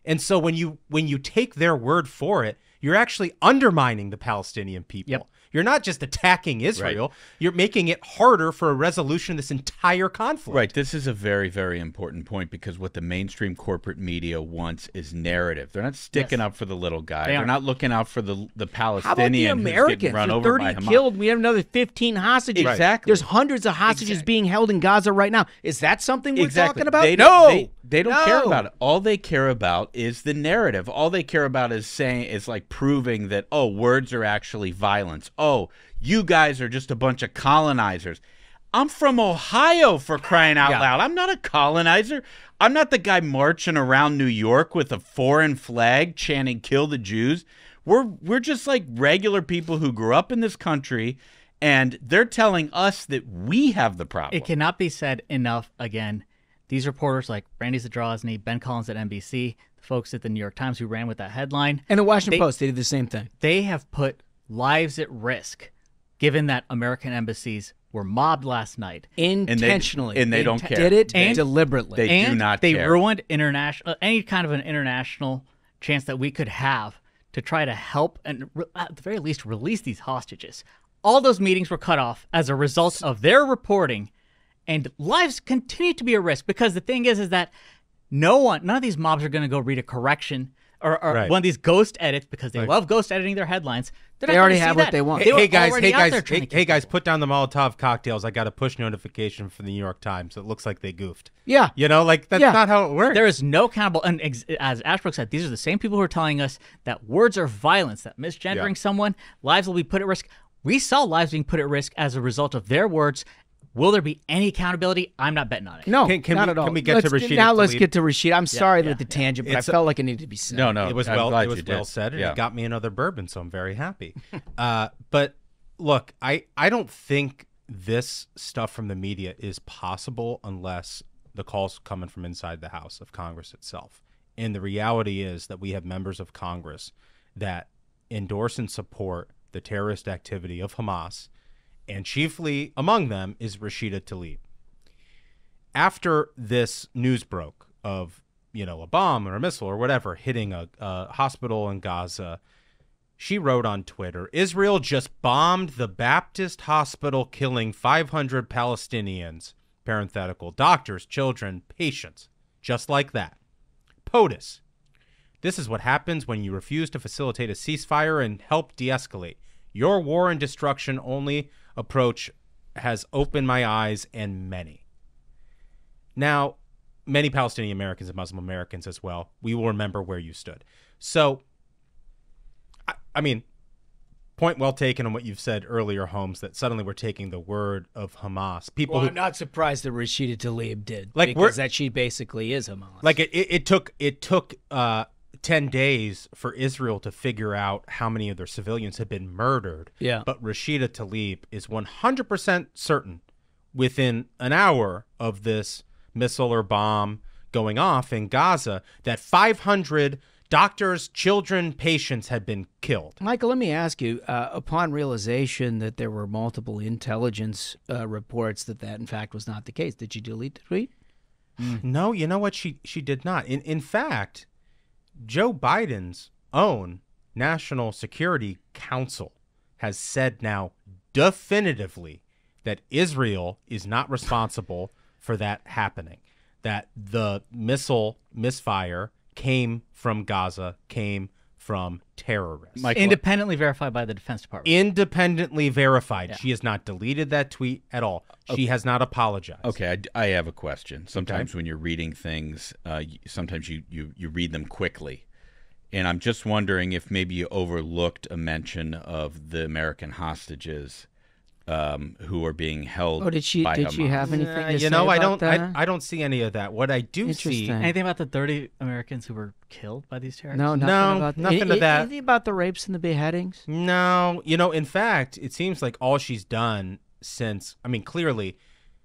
And so when you take their word for it, you're actually undermining the Palestinian people. Yep. You're not just attacking Israel. Right. You're making it harder for a resolution of this entire conflict. Right. This is a very, very important point because what the mainstream corporate media wants is narrative. They're not sticking up for the little guy. They're not looking out for the Palestinian How about the Americans? who's getting run There's over 30 by Hamas. killed. We have another 15 hostages. Exactly. There's hundreds of hostages being held in Gaza right now. Is that something we're talking about? They don't, they don't care about it. All they care about is the narrative. All they care about is like proving that, oh, words are actually violence. Oh, you guys are just a bunch of colonizers. I'm from Ohio, for crying out loud. I'm not a colonizer. I'm not the guy marching around New York with a foreign flag chanting "Kill the Jews." We're just like regular people who grew up in this country, and they're telling us that we have the problem. It cannot be said enough again. These reporters like Brandy Zadrozny, Ben Collins at NBC, the folks at the New York Times who ran with that headline. And the Washington Post, they did the same thing. They have put lives at risk, given that American embassies were mobbed last night. Intentionally. And they don't care. Did it deliberately. They do not care. They ruined any kind of an international chance that we could have to try to help and at the very least release these hostages. All those meetings were cut off as a result of their reporting, and lives continue to be at risk because the thing is that none of these mobs are going to go read a correction or one of these ghost edits because they love ghost editing their headlines. They already have what they want. Hey guys, put down the Molotov cocktails. I got a push notification from the New York Times. It looks like they goofed. Yeah. You know, like that's not how it works. There is no accountable, and as Ashbrook said, these are the same people who are telling us that words are violence, that misgendering someone, lives will be put at risk. We saw lives being put at risk as a result of their words. Will there be any accountability? I'm not betting on it. No, not at all. Can we get to Rashida? Now let's get to Rashida. I'm sorry with the tangent, but I felt like it needed to be said. No, it was well said, and it got me another bourbon, so I'm very happy. But look, I don't think this stuff from the media is possible unless the call's coming from inside the House of Congress itself. And the reality is that we have members of Congress that endorse and support the terrorist activity of Hamas, and chiefly among them is Rashida Tlaib. After this news broke of, a bomb or a missile or whatever hitting a hospital in Gaza, she wrote on Twitter, "Israel just bombed the Baptist hospital, killing 500 Palestinians, parenthetical, doctors, children, patients." Just like that. POTUS. This is what happens when you refuse to facilitate a ceasefire and help de-escalate. Your war and destruction only approach has opened my eyes and many. Now, many Palestinian Americans and Muslim Americans as well, we will remember where you stood. So, I mean, point well taken on what you've said earlier, Holmes, that suddenly we're taking the word of Hamas. I'm not surprised that Rashida Tlaib did, because that she basically is Hamas. Like it took 10 days for Israel to figure out how many of their civilians had been murdered. Yeah. But Rashida Tlaib is 100% certain within an hour of this missile or bomb going off in Gaza that 500 doctors, children, patients had been killed. Michael, let me ask you, upon realization that there were multiple intelligence reports that in fact was not the case, did you delete the tweet? No, you know what? She did not. In fact, Joe Biden's own National Security Council has said now definitively that Israel is not responsible for that happening, that the missile misfire came from Gaza, came from terrorists. Independently verified by the Defense Department. Independently verified. Yeah. She has not deleted that tweet at all. She has not apologized. Okay, I have a question. Sometimes when you're reading things, sometimes you read them quickly. And I'm just wondering if maybe you overlooked a mention of the American hostages who are being held. Oh, did she by did she Hamas. have anything to say I about don't. that? I don't see any of that. What I do see. Interesting. Anything about the 30 Americans who were killed by these terrorists? No, nothing of that. Anything about the rapes and the beheadings? No, in fact, it seems like all she's done since, clearly,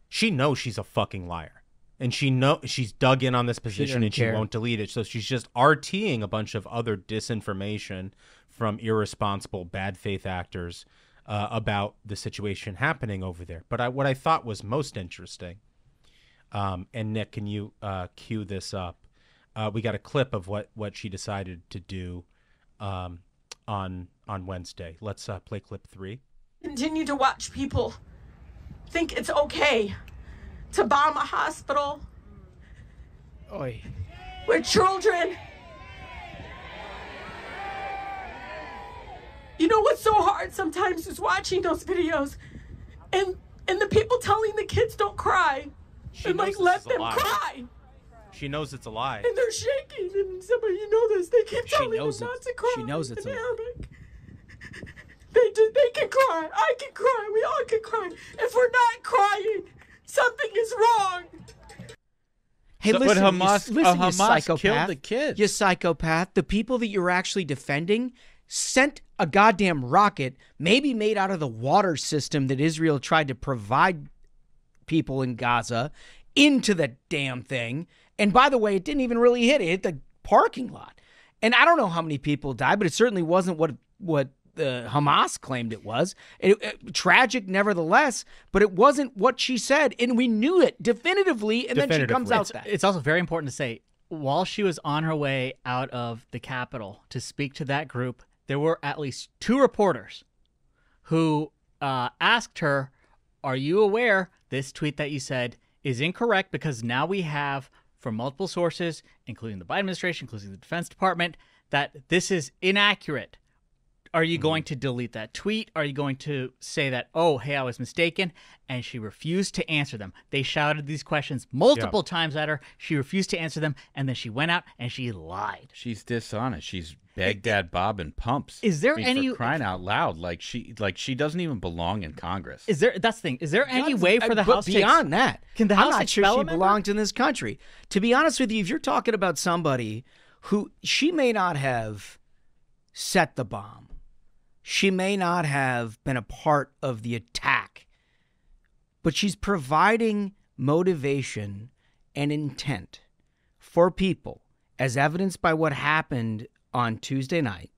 she knows she's a fucking liar. And she's dug in on this position and she won't delete it. So she's just RTing a bunch of other disinformation from irresponsible, bad faith actors about the situation happening over there. But what I thought was most interesting, and Nick, can you cue this up? We got a clip of what she decided to do on Wednesday. Let's play clip 3. Continue to watch people think it's okay to bomb a hospital where children. You know what's so hard sometimes is watching those videos and the people telling the kids don't cry and let them cry. She knows it's a lie. And they're shaking, and somebody, they keep telling them not to cry. She knows it's in a lie. Arabic. They can cry. I can cry. We all can cry. If we're not crying, something is wrong. Hey, But listen, Hamas you psychopath. killed the kids. You psychopath. The people that you're actually defending sent a goddamn rocket, maybe made out of the water system that Israel tried to provide people in Gaza, into the damn thing. And by the way, it didn't even really hit. It hit the parking lot. And I don't know how many people died, but it certainly wasn't what Hamas claimed it was. Tragic, nevertheless, but it wasn't what she said, and we knew it definitively. And then she comes out that. It's also very important to say, while she was on her way out of the Capitol to speak to that group, there were at least 2 reporters who asked her, "Are you aware this tweet that you said is incorrect? Because now we have from multiple sources, including the Biden administration, including the Defense Department, that this is inaccurate. Are you going to delete that tweet? Are you going to say that, oh, hey, I was mistaken?" And she refused to answer them. They shouted these questions multiple times at her. She refused to answer them, and then she went out and she lied. She's dishonest. She's Baghdad Bob and pumps. Is there for crying out loud? Like she doesn't even belong in Congress. That's the thing. Is there any way for the House beyond that? Can the House I'm not sure expel she a member? belongs in this country. To be honest with you, if you're talking about somebody who she may not have set the bomb, she may not have been a part of the attack, but she's providing motivation and intent for people, as evidenced by what happened on Tuesday night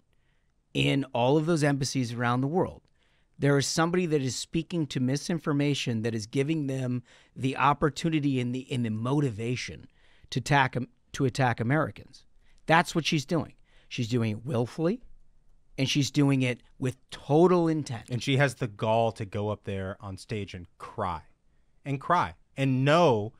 in all of those embassies around the world. There is somebody that is speaking to misinformation that is giving them the opportunity and the motivation to attack Americans. That's what she's doing. She's doing it willfully, and she's doing it with total intent. And she has the gall to go up there on stage and cry and know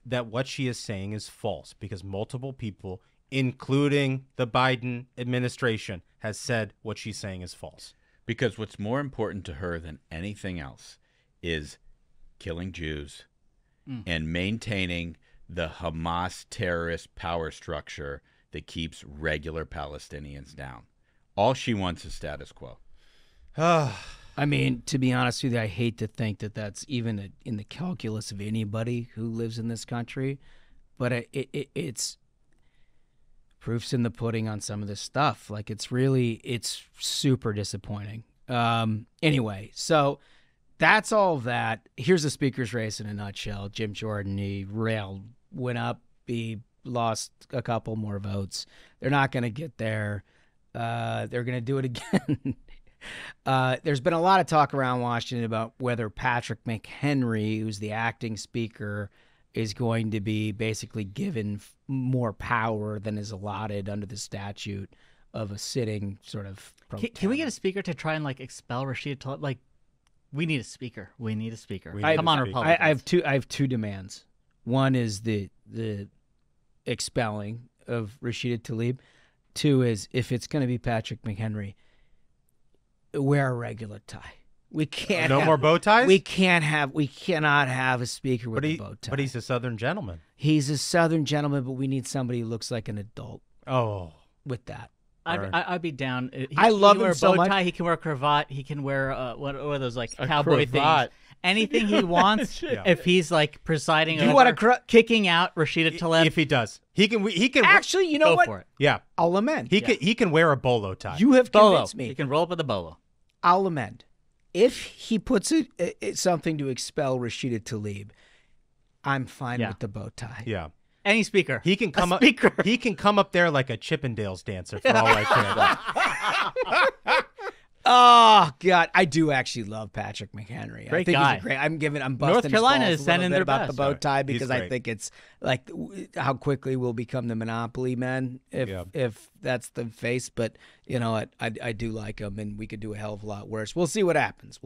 that what she is saying is false, because multiple people, including the Biden administration, has said what she's saying is false. Because what's more important to her than anything else is killing Jews and maintaining the Hamas terrorist power structure that keeps regular Palestinians down. All she wants is status quo. I mean, to be honest with you, I hate to think that that's even in the calculus of anybody who lives in this country, but it's proof's in the pudding on some of this stuff. Like, it's super disappointing. Anyway, so that's all that. Here's the speaker's race in a nutshell. Jim Jordan, he went up. He lost a couple more votes. They're not going to get there. They're going to do it again. There's been a lot of talk around Washington about whether Patrick McHenry, who's the acting speaker, is going to be basically given more power than is allotted under the statute of a sitting sort of. Can we get a speaker to try and expel Rashida Tlaib? Like, we need a speaker. We need a speaker. Come on, Republicans. I have two demands. One is the expelling of Rashida Tlaib. Two is, if it's going to be Patrick McHenry, wear a regular tie. We can't. No more bow ties? We cannot have a speaker with a bow tie. But he's a Southern gentleman. He's a Southern gentleman, but we need somebody who looks like an adult. Oh. With that. I'd be down. I love he can wear him a so bow much. tie. He can wear a cravat. He can wear what are those like cowboy cravat. things? Anything he wants. If he's like presiding over kicking out Rashida Tlaib. If he does, he can. Actually, you know Go what? for it. Yeah, I'll amend. He can wear a bolo tie. You have Bolo. convinced me. He can roll up with a bolo. I'll amend. If he puts something to expel Rashida Tlaib, I'm fine with the bow tie. Yeah. Any speaker. He can come up. He can come up there like a Chippendales dancer for all I care. Oh God, I do actually love Patrick McHenry. Great I think guy. He's great. I'm busting North his Carolina balls is a little sending bit their about best. the bow tie He's because I great. think it's like how quickly we'll become the monopoly men if that's the face. But you know what, I do like him, and we could do a hell of a lot worse. We'll see what happens.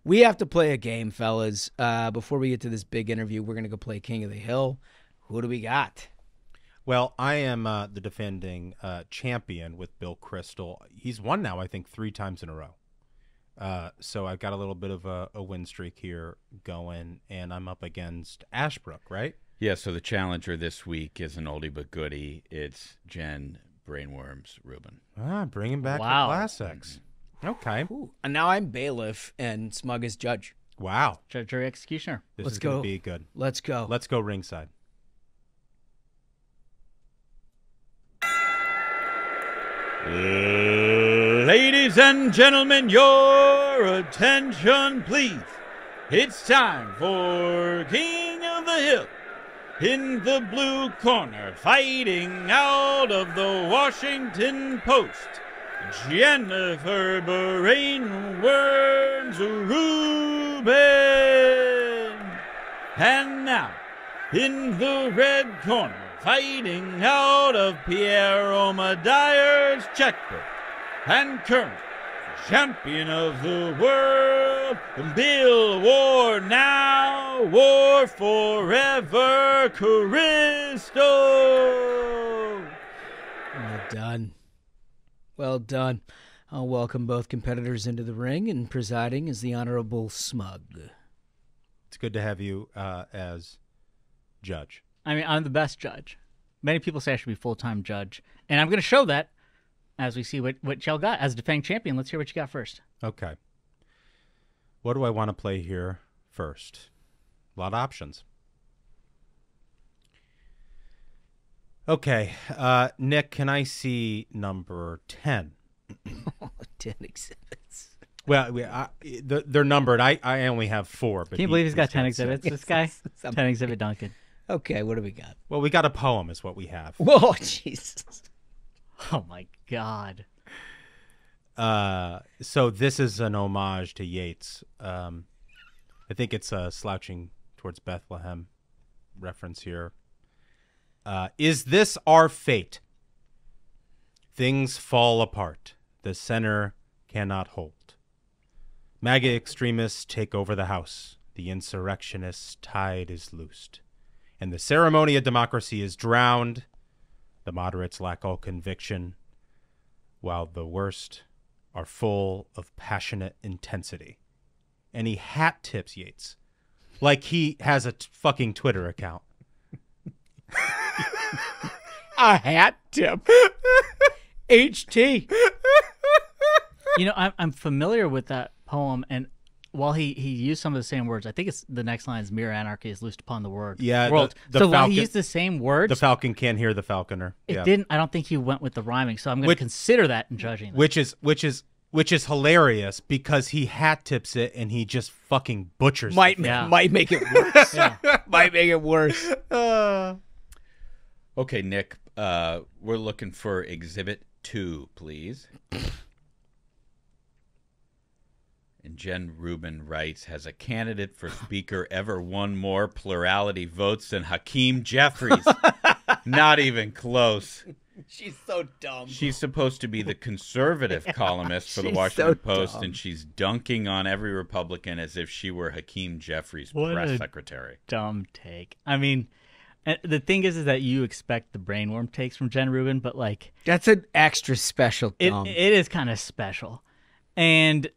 We have to play a game, fellas. Before we get to this big interview, we're gonna go play King of the Hill. Who do we got? Well, I am the defending champion with Bill Crystal. He's won now, I think, 3 times in a row. So I've got a little bit of a win streak here going, and I'm up against Ashbrook, right? Yeah, so the challenger this week is an oldie but goodie. It's Jen Brainworms Rubin. Bringing back the classics. Okay. Ooh. And now I'm bailiff and Smug is judge. Wow. Judge, jury, executioner. This is going to be good. Let's go. Let's go ringside. Ladies and gentlemen, your attention, please. It's time for King of the Hill. In the blue corner, fighting out of the Washington Post, Jennifer Brainworms Rubin. And now, in the red corner, fighting out of Pierre Omadier's checkbook, and current champion of the world, Bill War Now, War Forever, Crystal. Well done. Well done. I'll welcome both competitors into the ring, and presiding is the Honorable Smug. It's good to have you as judge. I mean, I'm the best judge. Many people say I should be full-time judge, and I'm going to show that as we see what y'all got. As defending champion, let's hear what you got first. Okay. What do I want to play here first? A lot of options. Okay. Nick, can I see number 10? 10 exhibits. Well, they're numbered. I only have 4. But Can you believe he's got 10 exhibits, this guy? 10 exhibit Duncan. Okay, what do we got? Well, we got a poem is what we have. Whoa, Jesus. Oh, my God. So this is an homage to Yeats. I think it's a Slouching Towards Bethlehem reference here. Is this our fate? Things fall apart. The center cannot hold. MAGA extremists take over the house. The insurrectionist tide is loosed. And the ceremony of democracy is drowned. The moderates lack all conviction, while the worst are full of passionate intensity. And he hat tips Yeats like he has a fucking Twitter account. A hat tip. HT. You know, I'm familiar with that poem, and while he used some of the same words, I think it's the next line is "Mere anarchy is loosed upon the world." Yeah, world. The so falcon, while he used the same words, the falcon can't hear the falconer. It didn't. I don't think he went with the rhyming, so I'm going to consider that in judging. That. Which is hilarious because he hat tips it and he just fucking butchers. Might make it worse. Might make it worse. Okay, Nick, we're looking for Exhibit 2, please. And Jen Rubin writes, has a candidate for speaker ever won more plurality votes than Hakeem Jeffries? Not even close. She's so dumb. She's supposed to be the conservative columnist for the Washington Post, and she's dunking on every Republican as if she were Hakeem Jeffries' press secretary. Dumb take. I mean, the thing is that you expect the brainworm takes from Jen Rubin, but like that's an extra special dumb. It is kind of special. And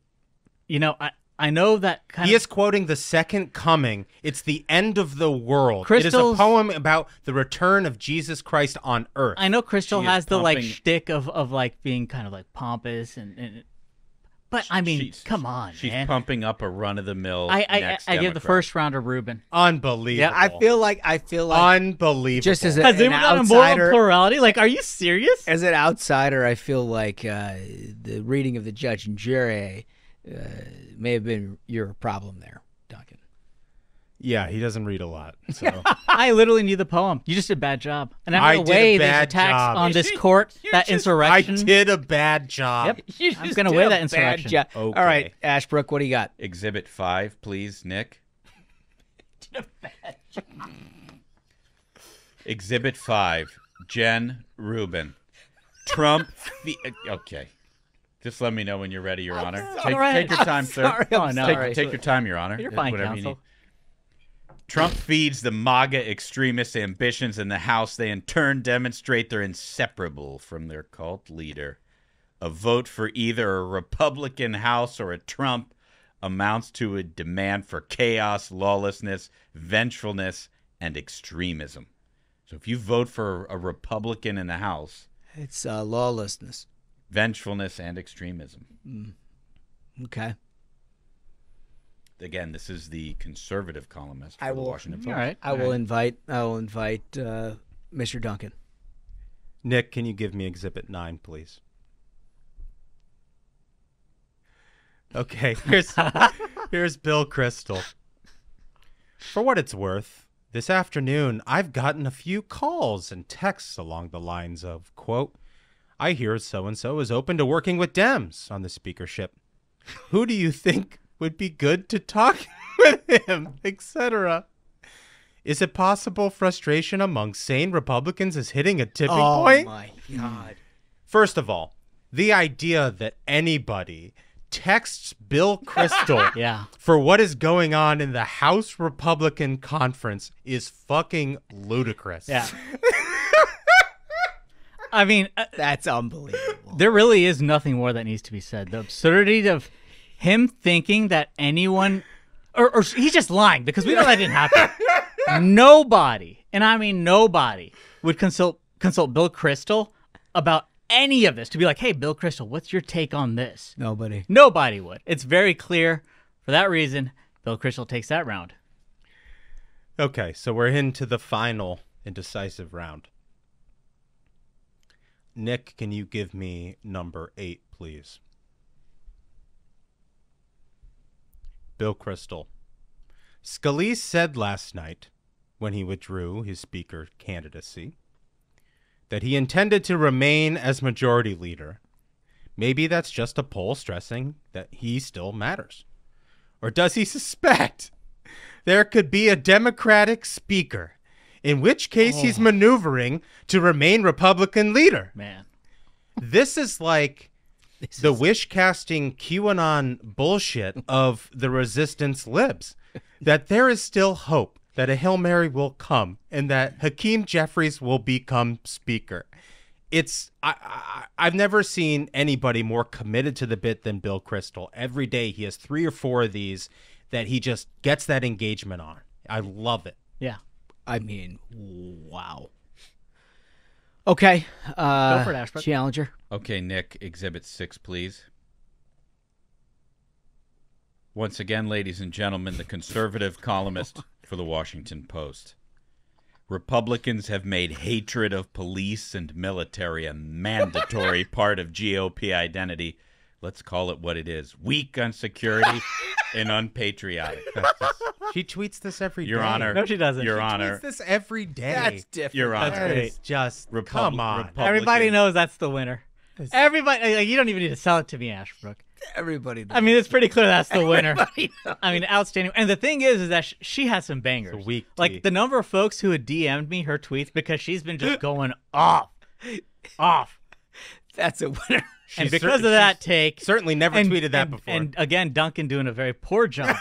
you know, I know that kind He of... is quoting the second coming. It's the end of the world. It is a Crystal's- poem about the return of Jesus Christ on earth. I know Crystal She is has the like pumping- shtick of like being kind of like pompous but I mean, come on, She's man. pumping up a run-of-the-mill I next give the Democrat. first rounder Reuben. Unbelievable. Yeah, I feel like unbelievable. just as Has an anyone got a moral outsider, plurality? Like, are you serious? as an outsider, I feel like the reading of the judge and jury may have been your problem there, Duncan. Yeah, he doesn't read a lot. So I literally knew the poem. You just did a bad job. And I I'm going did to weigh a these bad attacks job. on this court, that I insurrection. did a bad job. Yep. I'm going to weigh that insurrection. Okay. Okay. All right, Ashbrook, what do you got? Exhibit 5, please, Nick. Exhibit 5, Jen Rubin. Trump. Okay. Just let me know when you're ready, Your Honor. Take your time, sir. Take your time, Your Honor. You're fine, Whatever counsel. you need. Trump feeds the MAGA extremist ambitions in the House. They in turn demonstrate they're inseparable from their cult leader. A vote for either a Republican House or a Trump amounts to a demand for chaos, lawlessness, vengefulness, and extremism. So if you vote for a Republican in the House, It's lawlessness. vengefulness, and extremism. Okay. Again, this is the conservative columnist for I the will. Washington Post. All right. I will invite Mr. Duncan. Nick, can you give me Exhibit 9, please? Okay, here's Bill Kristol. For what it's worth, this afternoon I've gotten a few calls and texts along the lines of, quote, I hear so-and-so is open to working with Dems on the speakership. Who do you think would be good to talk with him, etc.? Is it possible frustration among sane Republicans is hitting a tipping point? Oh, my God. First of all, the idea that anybody texts Bill Kristol Yeah. for what is going on in the House Republican Conference is fucking ludicrous. Yeah. I mean, That's unbelievable. there really is nothing more that needs to be said. The absurdity of him thinking that anyone, or he's just lying because we know that didn't happen. Nobody, and I mean nobody, would consult Bill Kristol about any of this to be like, hey, Bill Kristol, what's your take on this? Nobody. Nobody would. It's very clear. For that reason, Bill Kristol takes that round. Okay, so we're into the final and decisive round. Nick, can you give me number 8, please? Bill Kristol. Scalise said last night, when he withdrew his speaker candidacy, that he intended to remain as majority leader. Maybe that's just a poll stressing that he still matters. Or does he suspect there could be a Democratic speaker, in which case he's maneuvering to remain Republican leader? Man. This is like the wish-casting QAnon bullshit of the resistance libs. That there is still hope that a Hail Mary will come and that Hakeem Jeffries will become speaker. I've never seen anybody more committed to the bit than Bill Kristol. Every day he has 3 or 4 of these that he just gets that engagement on. I love it. Yeah. I mean, wow. Okay. Go for it, Ashbrook. Challenger. Okay, Nick, Exhibit 6, please. Once again, ladies and gentlemen, the conservative columnist for the Washington Post. Republicans have made hatred of police and military a mandatory part of GOP identity. Let's call it what it is. Weak on security and unpatriotic. She tweets this every day. Your Honor. No, she doesn't. Your She Honor. Tweets this every day. That's different. Your Honor. That is just, come on. Everybody knows that's the winner. Everybody, like, you don't even need to sell it to me, Ashbrook. Everybody knows. I mean, it's pretty clear that's the winner. Everybody knows. I mean, outstanding. And the thing is that she has some bangers. It's a weak like tweet. the number of folks who had DM'd me her tweets because she's been just going off. That's a winner. And because of that take, certainly never tweeted that before. And again, Duncan doing a very poor job.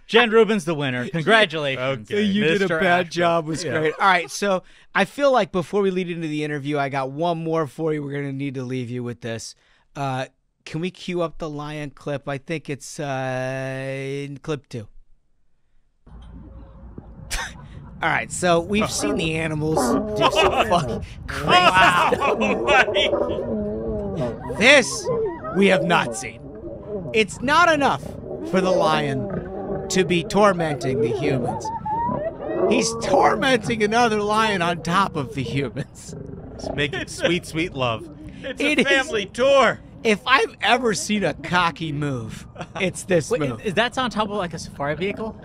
Jen Rubin's the winner. Congratulations. Okay. You did a Mr. bad Ashbrook. job. Was great. All right, so I feel like before we lead into the interview, I got one more for you. We're going to need to leave you with this. can we cue up the lion clip? I think it's in clip 2. All right, so we've seen the animals do some fucking crazy stuff. This we have not seen. It's not enough for the lion to be tormenting the humans. He's tormenting another lion on top of the humans. It's making sweet, sweet love. It's a family tour. If I've ever seen a cocky move, it's this move. Is that on top of like a safari vehicle?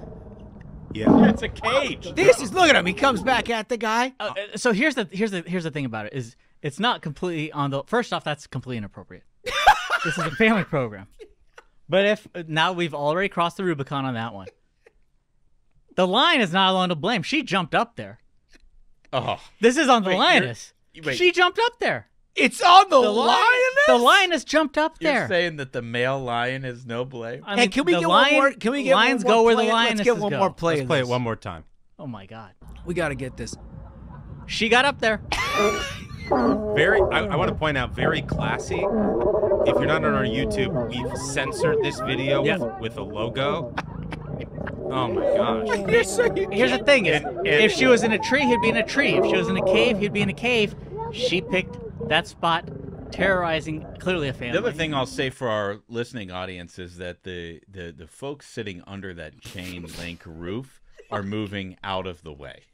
Yeah, it's a cage. This is, look at him. He comes back at the guy. So here's the thing about it is it's not completely on the. First off, that's completely inappropriate. This is a family program. But if now we've already crossed the Rubicon on that one. The lion is not alone to blame. She jumped up there. Oh, this is on the lioness. Wait. She jumped up there. It's on the lioness. The lioness jumped up there. You're saying that the male lion has no blame? Hey, can we get one more? Can we get lions one more go where play? the lioness Let's get one more play. Let's play it one more time. Oh my God. We got to get this. She got up there. I want to point out, very classy. If you're not on our YouTube, we've censored this video with a logo. Oh my gosh. Here's the thing: if she was in a tree, he'd be in a tree. If she was in a cave, he'd be in a cave. She picked that spot, terrorizing clearly a family. The other thing I'll say for our listening audience is that the folks sitting under that chain link roof are moving out of the way.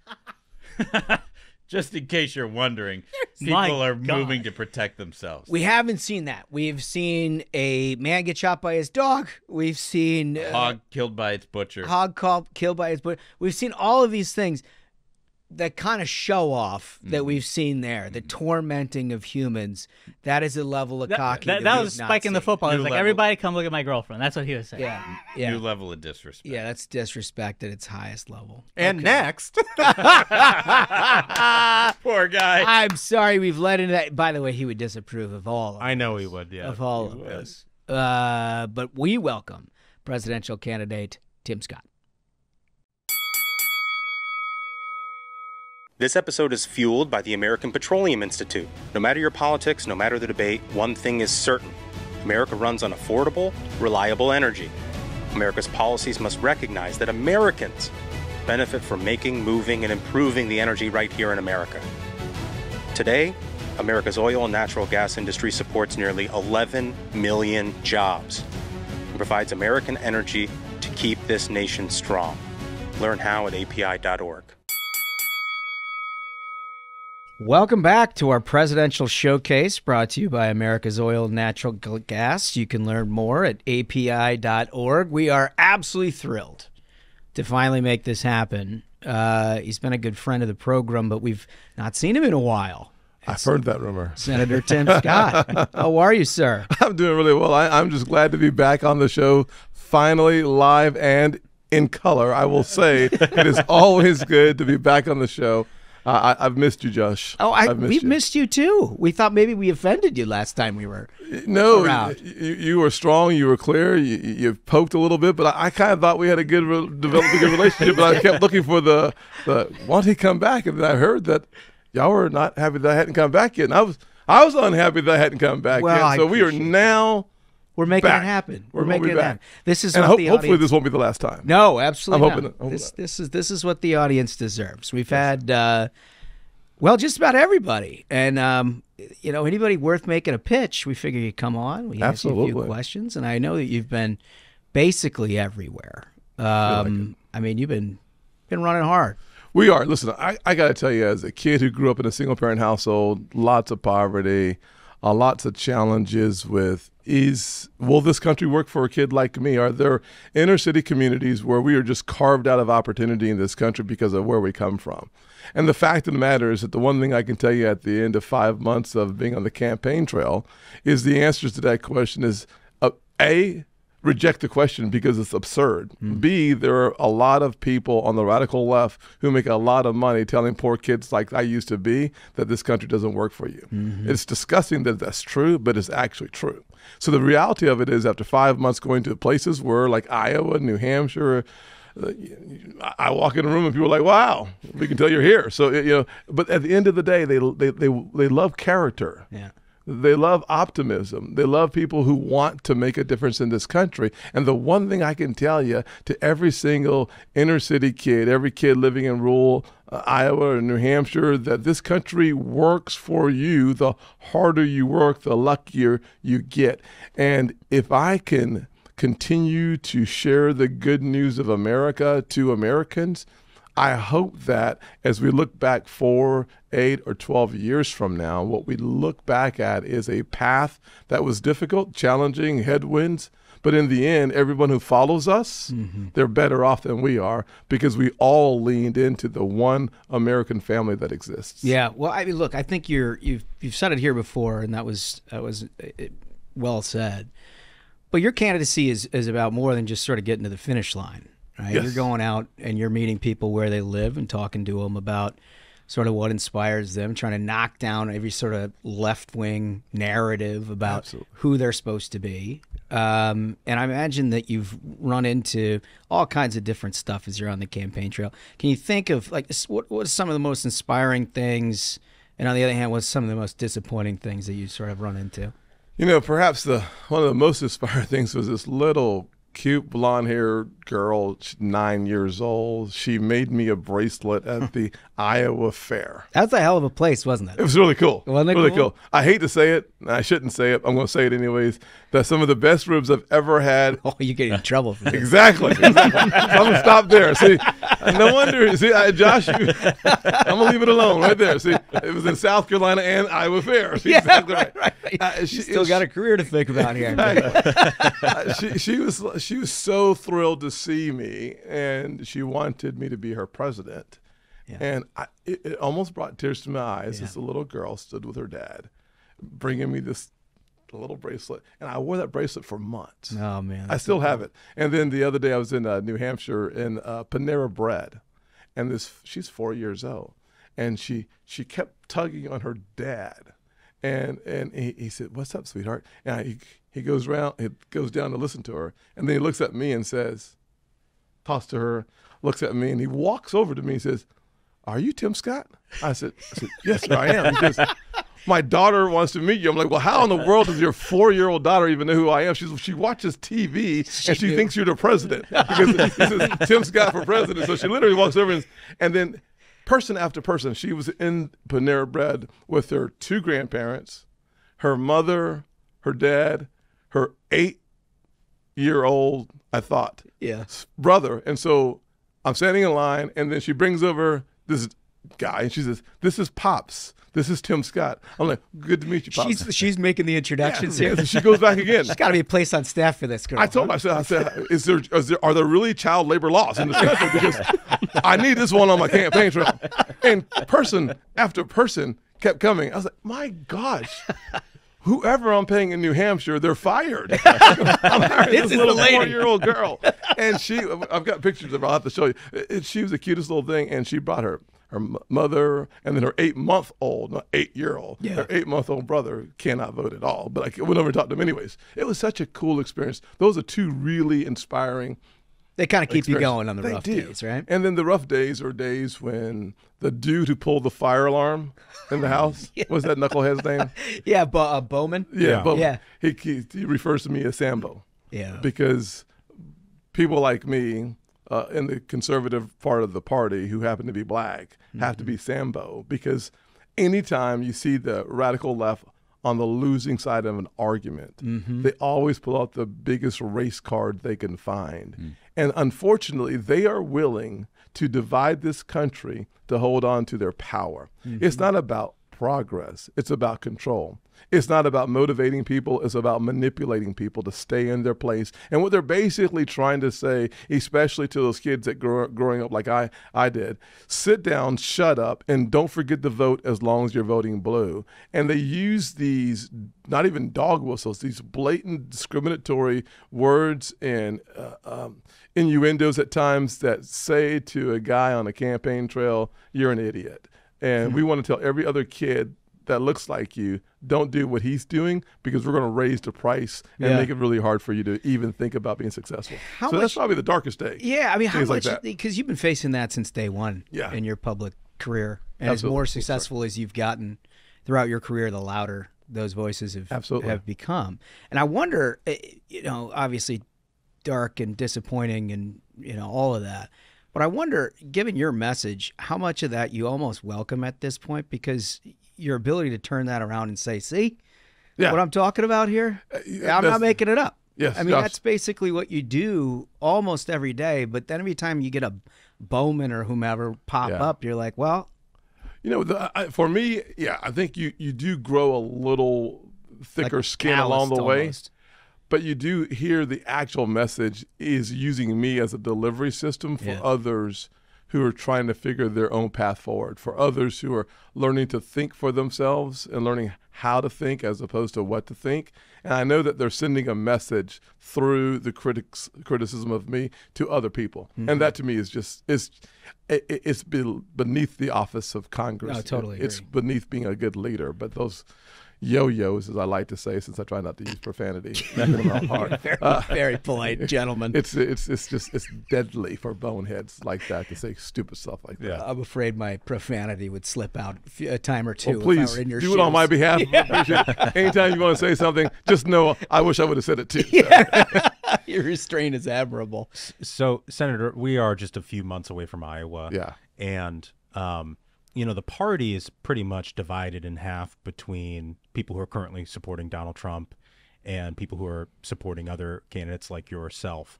Just in case you're wondering, people are moving to protect themselves. We haven't seen that. We've seen a man get shot by his dog. We've seen hog killed by its butcher. Killed by his butcher. We've seen all of these things that kind of show off that we've seen there. The tormenting of humans. That is a level of cocky. That was spiking the football. He was like, everybody come look at my girlfriend. That's what he was saying. Yeah. New level of disrespect. Yeah, that's disrespect at its highest level. And next. Poor guy. I'm sorry we've let into that. By the way, he would disapprove of all of I know he would, yeah. Of all of this. But we welcome presidential candidate Tim Scott. This episode is fueled by the American Petroleum Institute. No matter your politics, no matter the debate, one thing is certain. America runs on affordable, reliable energy. America's policies must recognize that Americans benefit from making, moving, and improving the energy right here in America. Today, America's oil and natural gas industry supports nearly 11 million jobs and provides American energy to keep this nation strong. Learn how at api.org. Welcome back to our presidential showcase brought to you by America's Oil and Natural Gas. You can learn more at api.org. We are absolutely thrilled to finally make this happen. He's been a good friend of the program, but we've not seen him in a while. I've heard that rumor. Senator Tim Scott. How are you, sir? I'm doing really well. I'm just glad to be back on the show, finally live and in color. I will say it is always good to be back on the show. I've missed you, Josh. Oh, we've missed you too. We thought maybe we offended you last time we were around. You were strong. You were clear. You poked a little bit, but I kind of thought we had a good developed a good relationship. But I kept looking for the why don't he come back? And then I heard that y'all were not happy that I hadn't come back yet. And I was unhappy that I hadn't come back yet. So we are now. We're making back. it happen. We're making it back. happen. This is and what the audience... hopefully this won't be the last time. No, absolutely I'm not. hoping This is what the audience deserves. We've had, well, just about everybody. And, anybody worth making a pitch, we figure you come on. We ask you a few questions. And I know that you've been basically everywhere. I mean, you've been running hard. We are. Listen, I got to tell you, as a kid who grew up in a single-parent household, lots of poverty, lots of challenges with will this country work for a kid like me? Are there inner city communities where we are just carved out of opportunity in this country because of where we come from? And the fact of the matter is that the one thing I can tell you at the end of 5 months of being on the campaign trail is the answers to that question is A, reject the question because it's absurd. B, there are a lot of people on the radical left who make a lot of money telling poor kids like I used to be that this country doesn't work for you. It's disgusting that that's true, but it's actually true. So the reality of it is after 5 months going to places where like Iowa, New Hampshire, I walk in a room and people are like, wow, we can tell you're here. So, but at the end of the day, they love character. Yeah. They love optimism. They love people who want to make a difference in this country. And the one thing I can tell you to every single inner city kid, every kid living in rural Iowa or New Hampshire, that this country works for you. The harder you work, the luckier you get. And if I can continue to share the good news of America to Americans, I hope that as we look back 4, 8, or 12 years from now, what we look back at is a path that was difficult, challenging, headwinds. But in the end, everyone who follows us, they're better off than we are because we all leaned into the one American family that exists. Yeah. Well, I mean, look, I think you've said it here before, and that was well said. But your candidacy is about more than just sort of getting to the finish line. Right? Yes. You're going out and you're meeting people where they live and talking to them about sort of what inspires them, trying to knock down every sort of left-wing narrative about who they're supposed to be. And I imagine that you've run into all kinds of different stuff as you're on the campaign trail. Can you think of, like, what are some of the most inspiring things, and on the other hand, what's some of the most disappointing things that you sort of run into? You know, perhaps one of the most inspiring things was this little cute blonde-haired girl, 9 years old. She made me a bracelet at the Iowa Fair. That's a hell of a place, wasn't it? It was really cool. Wasn't it really cool? cool. I hate to say it. I shouldn't say it. I'm going to say it anyways. That's some of the best ribs I've ever had. Oh, you get in trouble for this. Exactly. So I'm going to stop there. See, no wonder. See, Josh, I'm going to leave it alone right there. See, it was in South Carolina and Iowa Fair. See, yeah, exactly right. You still got a career to think about here. She was so thrilled to see me, and she wanted me to be her president. Yeah. And it almost brought tears to my eyes. Yeah. This little girl stood with her dad, bringing me this little bracelet, and I wore that bracelet for months. Oh man, I still have it. And then the other day I was in New Hampshire in Panera Bread, and she's 4 years old, and she kept tugging on her dad, and he said, "What's up, sweetheart?" And he goes down to listen to her, and then he looks at me and says, talks to her, looks at me, and he walks over to me and says, "Are you Tim Scott?" I said, "Yes, sir, I am." He says, "My daughter wants to meet you." I'm like, "Well, how in the world does your 4-year-old daughter even know who I am?" She watches TV and she thinks you're the president because this is Tim Scott for president. So she literally walks over and then person after person, she was in Panera Bread with her 2 grandparents, her mother, her dad, her 8-year-old, I thought, brother. And so I'm standing in line, and then she brings over this guy, and she says, "This is Pops. This is Tim Scott." I'm like, "Good to meet you, Pops." She's making the introductions here. Yeah, she goes back again. There's got to be a place on staff for this girl. I told her, I said, are there really child labor laws in this country? Because I need this one on my campaign trail. And person after person kept coming. I was like, my gosh. Whoever I'm paying in New Hampshire, they're fired. I'm hiring this little 4-year-old girl. And I've got pictures of her. I'll have to show you. She was the cutest little thing, and she brought her mother, and then her 8-month-old, not 8-year-old, her 8-month-old brother cannot vote at all. But I went over and talked to him anyways. It was such a cool experience. Those are 2 really inspiring. They kind of keep you going on the rough days, right? And then the rough days are days when the dude who pulled the fire alarm in the house, what's that knucklehead's name? Yeah, Bowman. Yeah, Bowman. Yeah. He refers to me as Sambo. Yeah. Because people like me in the conservative part of the party who happen to be black have to be Sambo, because anytime you see the radical left on the losing side of an argument, they always pull out the biggest race card they can find. And unfortunately, they are willing to divide this country to hold on to their power. It's not about progress. It's about control. It's not about motivating people. It's about manipulating people to stay in their place. And what they're basically trying to say, especially to those kids that growing up like I did, sit down, shut up, and don't forget to vote as long as you're voting blue. And they use these, not even dog whistles, these blatant discriminatory words and innuendos at times that say to a guy on a campaign trail, "You're an idiot." And we want to tell every other kid that looks like you, don't do what he's doing, because we're going to raise the price and make it really hard for you to even think about being successful. That's probably the darkest day. Yeah, I mean, how much, because you've been facing that since day one in your public career. And as more successful as you've gotten throughout your career, the louder those voices Absolutely. have become. And I wonder, obviously dark and disappointing and, all of that. But I wonder, given your message, how much of that you almost welcome at this point, because your ability to turn that around and say, see, what I'm talking about here? I'm not making it up. Yes, I mean, that's basically what you do almost every day. But then every time you get a Bowman or whomever pop up, you're like, well. For me, I think you do grow a little thicker like skin along the way. Almost. But you do hear the actual message is using me as a delivery system for others who are trying to figure their own path forward, for others who are learning to think for themselves and learning how to think as opposed to what to think. And I know that they're sending a message through the criticism of me to other people. Mm-hmm. And that to me is just it's beneath the office of Congress. No, totally agree. It's beneath being a good leader. But those yo-yos, as I like to say, since I try not to use profanity. Very polite gentleman. It's deadly for boneheads like that to say stupid stuff like that. I'm afraid my profanity would slip out a time or two. Well, please if I were in your do shoes. it on my behalf. Anytime you want to say something, just know I wish I would have said it too. Your restraint is admirable. So, Senator, we are just a few months away from Iowa. Yeah. And the party is pretty much divided in half between people who are currently supporting Donald Trump and people who are supporting other candidates like yourself.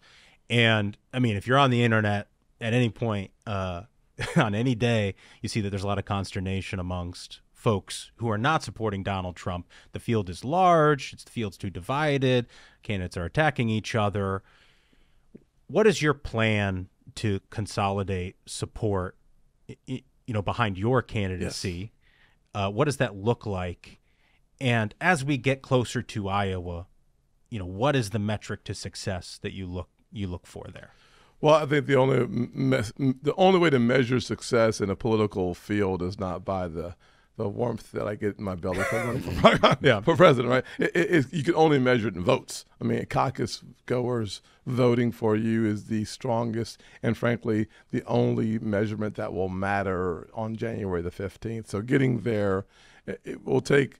And, I mean, if you're on the internet at any point on any day, you see that there's a lot of consternation amongst folks who are not supporting Donald Trump. The field is large. The field's too divided. Candidates are attacking each other. What is your plan to consolidate support behind your candidacy? Yes. What does that look like? And as we get closer to Iowa, what is the metric to success that you look for there? Well, I think the only way to measure success in a political field is not by the warmth that I get in my belly for running for president, right? You can only measure it in votes. I mean, caucus goers voting for you is the strongest and, frankly, the only measurement that will matter on January the 15th. So getting there, it will take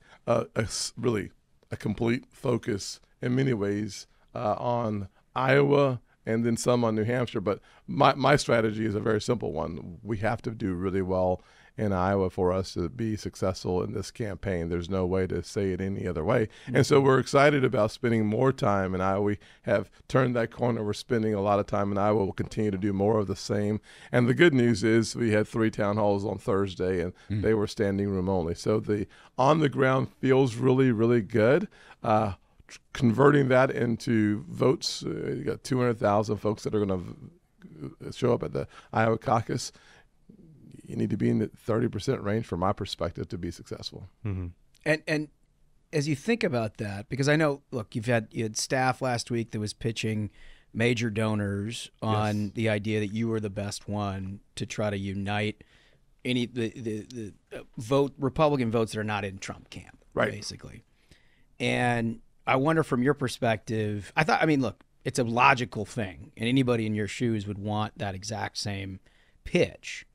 really a complete focus in many ways on Iowa and then some on New Hampshire. But my strategy is a very simple one. We have to do really well in Iowa for us to be successful in this campaign. There's no way to say it any other way. Mm-hmm. And so we're excited about spending more time in Iowa. We have turned that corner. We're spending a lot of time in Iowa. We'll continue to do more of the same. And the good news is we had 3 town halls on Thursday, and they were standing room only. So the on-the-ground feels really, really good. Converting that into votes, you got 200,000 folks that are going to show up at the Iowa caucus. You need to be in the 30% range from my perspective to be successful. Mm-hmm. And as you think about that, because I know, look, you had staff last week that was pitching major donors on the idea that you were the best one to try to unite the Republican votes that are not in Trump camp, basically. And I wonder from your perspective, look, it's a logical thing, and anybody in your shoes would want that exact same pitch.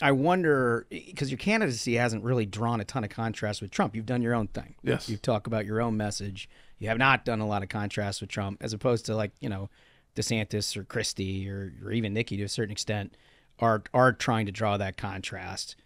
I wonder, because your candidacy hasn't really drawn a ton of contrast with Trump. You've done your own thing. Yes. You've talked about your own message. You have not done a lot of contrast with Trump, as opposed to DeSantis or Christie or even Nikki to a certain extent are trying to draw that contrast.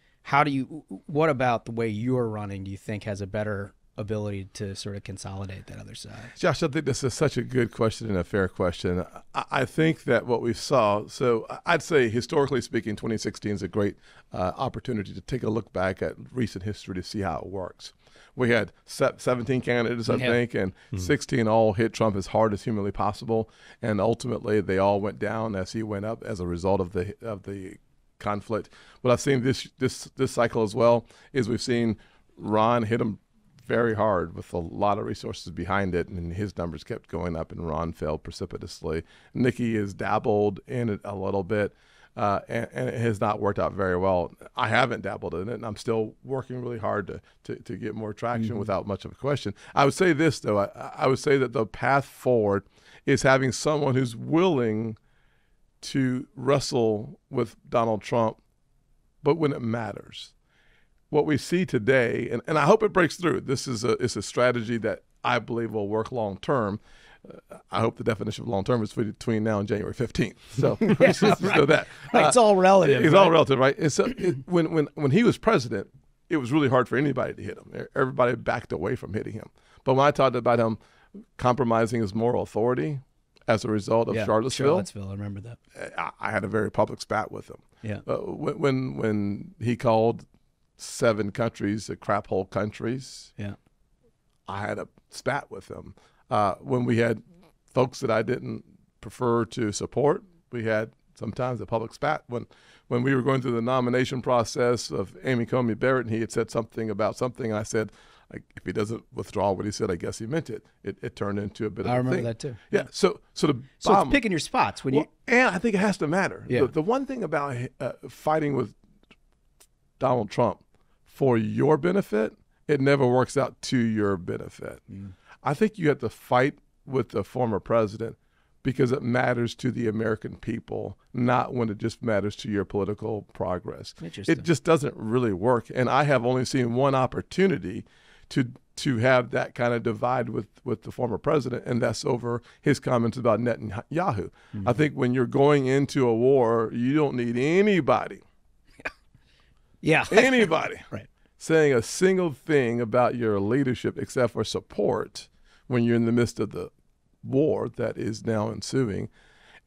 What about the way you're running do you think has a better ability to sort of consolidate that other side? Josh, I think this is such a good question and a fair question. I think that what we saw, so I'd say historically speaking, 2016 is a great opportunity to take a look back at recent history to see how it works. We had 17 candidates, I think, and 16 all hit Trump as hard as humanly possible, and ultimately they all went down as he went up as a result of the conflict. What I've seen this cycle as well is we've seen Ron hit him very hard with a lot of resources behind it, and his numbers kept going up, and Ron fell precipitously. Nikki has dabbled in it a little bit, and it has not worked out very well. I haven't dabbled in it, and I'm still working really hard to get more traction without much of a question. I would say this, though. I would say that the path forward is having someone who's willing to wrestle with Donald Trump, but when it matters. what we see today, and I hope it breaks through. This is a strategy that I believe will work long term. I hope the definition of long term is between now and January 15th. So, so that it's all relative. It's all relative, right? And so when he was president, it was really hard for anybody to hit him. Everybody backed away from hitting him. But when I talked about him compromising his moral authority as a result of Charlottesville, I remember that. I had a very public spat with him. Yeah. When he called 7 countries crap hole countries, yeah, I had a spat with him. When we had folks that I didn't prefer to support, we had sometimes a public spat. When we were going through the nomination process of Amy Coney Barrett, and he had said something about something, I said, if he doesn't withdraw what he said, I guess he meant it. It turned into a bit of a thing. I remember that too. Yeah. So it's picking your spots when you. And I think it has to matter. Yeah. The one thing about fighting with Donald Trump for your benefit, it never works out to your benefit. Mm. I think you have to fight with the former president because it matters to the American people, not when it just matters to your political progress. It just doesn't really work. And I have only seen one opportunity to have that kind of divide with the former president, and that's over his comments about Netanyahu. Mm-hmm. I think when you're going into a war, you don't need anybody. Yeah. Anybody. Right. Saying a single thing about your leadership except for support when you're in the midst of the war that is now ensuing.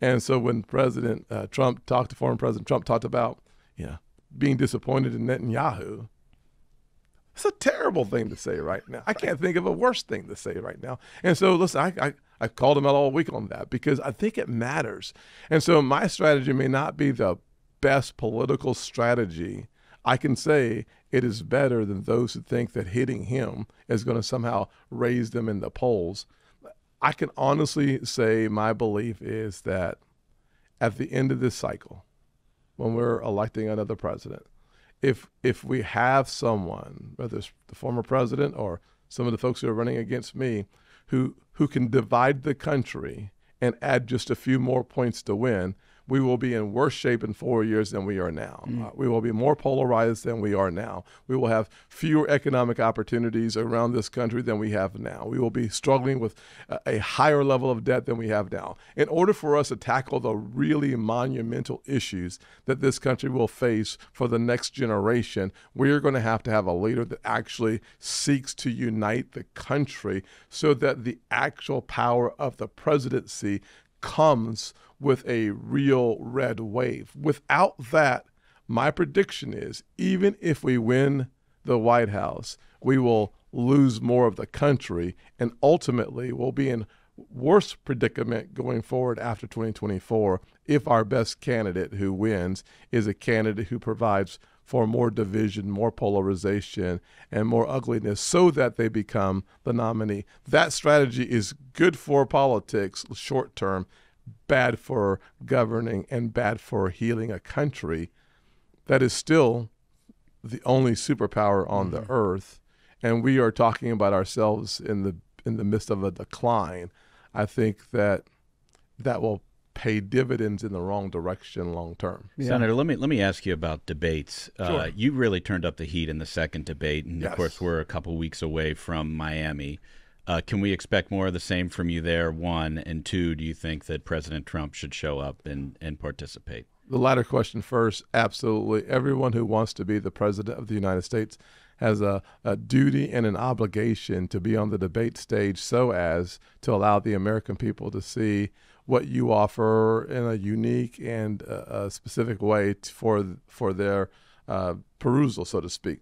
And so when President Trump talked to former President Trump talked about being disappointed in Netanyahu, it's a terrible thing to say right now. I can't think of a worse thing to say right now. And so, listen, I called him out all week on that because I think it matters. And so my strategy may not be the best political strategy. I can say it is better than those who think that hitting him is going to somehow raise them in the polls. I can honestly say my belief is that at the end of this cycle, when we're electing another president, if we have someone, whether it's the former president or some of the folks who are running against me, who can divide the country and add just a few more points to win, we will be in worse shape in 4 years than we are now. We will be more polarized than we are now. We will have fewer economic opportunities around this country than we have now. We will be struggling with a higher level of debt than we have now. In order for us to tackle the really monumental issues that this country will face for the next generation, we are going to have a leader that actually seeks to unite the country so that the actual power of the presidency comes with a real red wave. Without that, my prediction is even if we win the White House, we will lose more of the country and ultimately will be in worse predicament going forward after 2024 if our best candidate who wins is a candidate who provides for more division, more polarization, and more ugliness so that they become the nominee. That strategy is good for politics short term, bad for governing, and bad for healing a country that is still the only superpower on the earth. And we are talking about ourselves in the midst of a decline. I think that will pay dividends in the wrong direction long term. Yeah. Senator, let me ask you about debates. Sure. You really turned up the heat in the second debate, and Yes. of course we're a couple weeks away from Miami. Can we expect more of the same from you there, one? And two, do you think that President Trump should show up and participate? The latter question first, absolutely. Everyone who wants to be the president of the United States has a duty and an obligation to be on the debate stage so as to allow the American people to see what you offer in a unique and a specific way for their perusal, so to speak.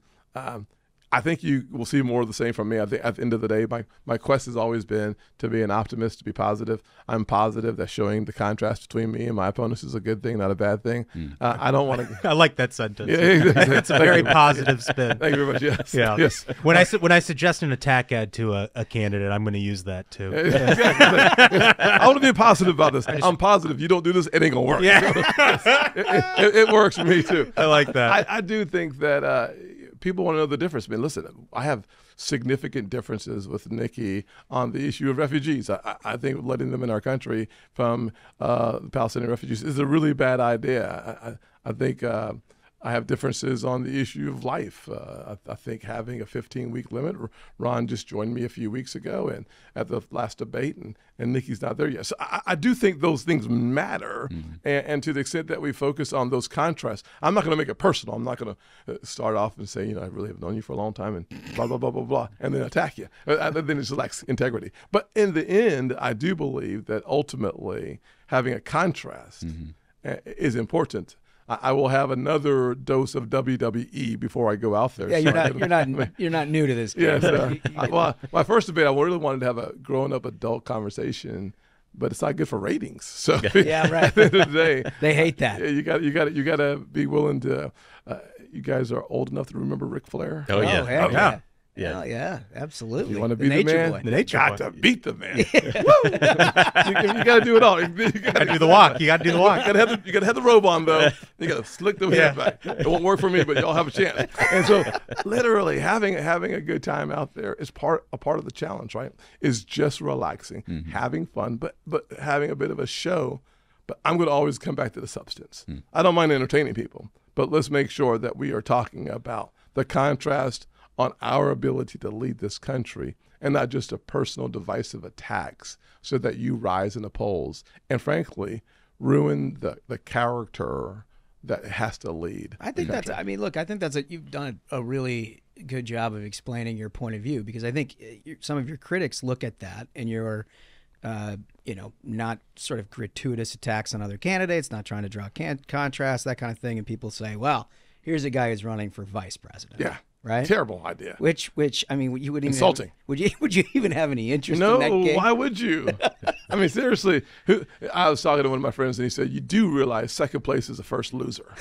I think you will see more of the same from me. I think at the end of the day, my quest has always been to be an optimist, to be positive. I'm positive that showing the contrast between me and my opponents is a good thing, not a bad thing. I don't want to. I like that sentence. Yeah, exactly. It's a very positive spin. Thank you very much. Yes. Yeah. Yes. When I suggest an attack ad to a candidate, I'm going to use that too. I want to be positive about this. I'm positive. You don't do this, it ain't gonna work. Yeah. it works for me too. I like that. I do think that. People want to know the difference. I mean, listen, I have significant differences with Nikki on the issue of refugees. I think letting them in our country from the Palestinian refugees is a really bad idea. I think I have differences on the issue of life. I think having a 15-week limit, Ron just joined me a few weeks ago and at the last debate, and Nikki's not there yet. So I do think those things matter, and to the extent that we focus on those contrasts, I'm not going to make it personal. I'm not going to start off and say, I really have known you for a long time and blah, blah, blah, blah, blah, and then attack you. Then it just lacks integrity. But in the end, I do believe that ultimately having a contrast is important. I will have another dose of WWE before I go out there. Yeah, you're not new to this. Yes. Well, my first debate, I really wanted to have a grown-up adult conversation, but it's not good for ratings. So yeah, right. At the end of the day, they hate that. You got to be willing to. You guys are old enough to remember Ric Flair. Oh yeah, heck yeah. Yeah. Hell yeah, absolutely. You want to be the man? Boy. The nature got to beat the man. you got to do it all. You got to do the walk. You got to do the walk. You got to have the robe on though. You got to slick the head back. It won't work for me, but y'all have a chance. And so, literally, having a good time out there is a part of the challenge, right? Is just relaxing, having fun, but having a bit of a show. But I'm going to always come back to the substance. I don't mind entertaining people, but let's make sure that we are talking about the contrast on our ability to lead this country, and not just a personal divisive attacks so that you rise in the polls and, frankly, ruin the character that has to lead. I think that's, you've done a really good job of explaining your point of view, because I think some of your critics look at that and your, not sort of gratuitous attacks on other candidates, not trying to draw contrast, that kind of thing. And people say, well, here's a guy who's running for vice president. Yeah. Right? Terrible idea. Which I mean, you wouldn't insulting. Would you even have any interest no, in that game? Why would you? I mean, seriously. I was talking to one of my friends, and he said, "You do realize second place is the first loser."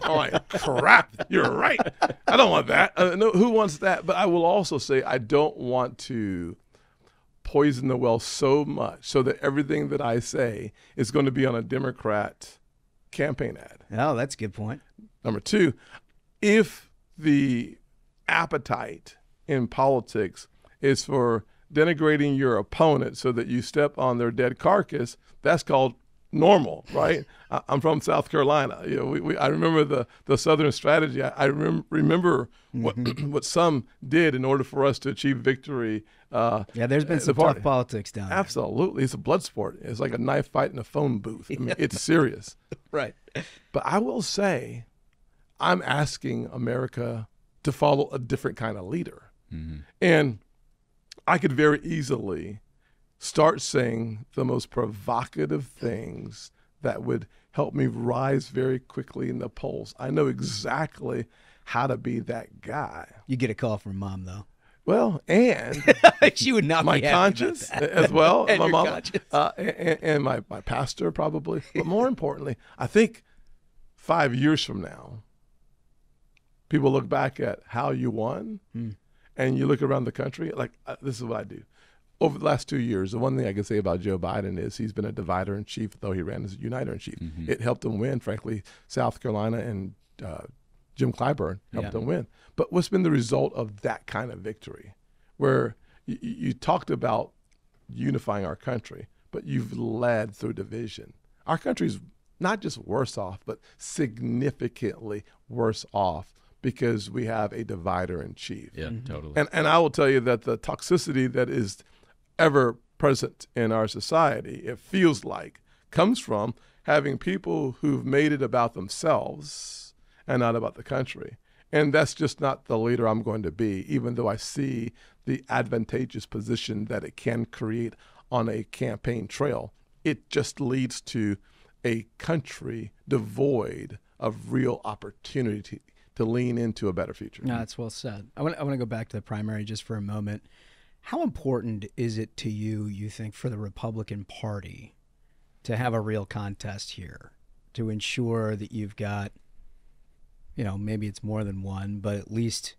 I'm like, crap. You're right. I don't want that. No, who wants that? But I will also say I don't want to poison the well so much so that everything that I say is going to be on a Democrat campaign ad. Oh, that's a good point. Number two, if the appetite in politics is for denigrating your opponent so that you step on their dead carcass, that's called normal, right? I'm from South Carolina. I remember the Southern strategy. I remember what some did in order for us to achieve victory. There's been some tough politics down there. Absolutely. It's a blood sport. It's like a knife fight in a phone booth. I mean, it's serious. Right. But I will say, I'm asking America to follow a different kind of leader. And I could very easily start saying the most provocative things that would help me rise very quickly in the polls. I know exactly how to be that guy. You get a call from Mom, though. Well, and she would not my be happy conscience about that. as well, And my your mom, conscience. and my pastor probably. But more importantly, I think 5 years from now, people look back at how you won, and you look around the country. Like this is what I do. Over the last 2 years, the one thing I can say about Joe Biden is he's been a divider in chief, though he ran as a uniter in chief. It helped him win, frankly. South Carolina and Jim Clyburn helped him win. But what's been the result of that kind of victory, where you talked about unifying our country, but you've led through division? Our country's not just worse off, but significantly worse off because we have a divider in chief. Yeah, totally. And I will tell you that the toxicity that is ever present in our society, it feels like, comes from having people who've made it about themselves and not about the country. And that's just not the leader I'm going to be, even though I see the advantageous position that it can create on a campaign trail. It just leads to a country devoid of real opportunity to lean into a better future. No, that's well said. I want to go back to the primary just for a moment. How important is it to you, you think, for the Republican Party to have a real contest here, to ensure that you've got, maybe it's more than one, but at least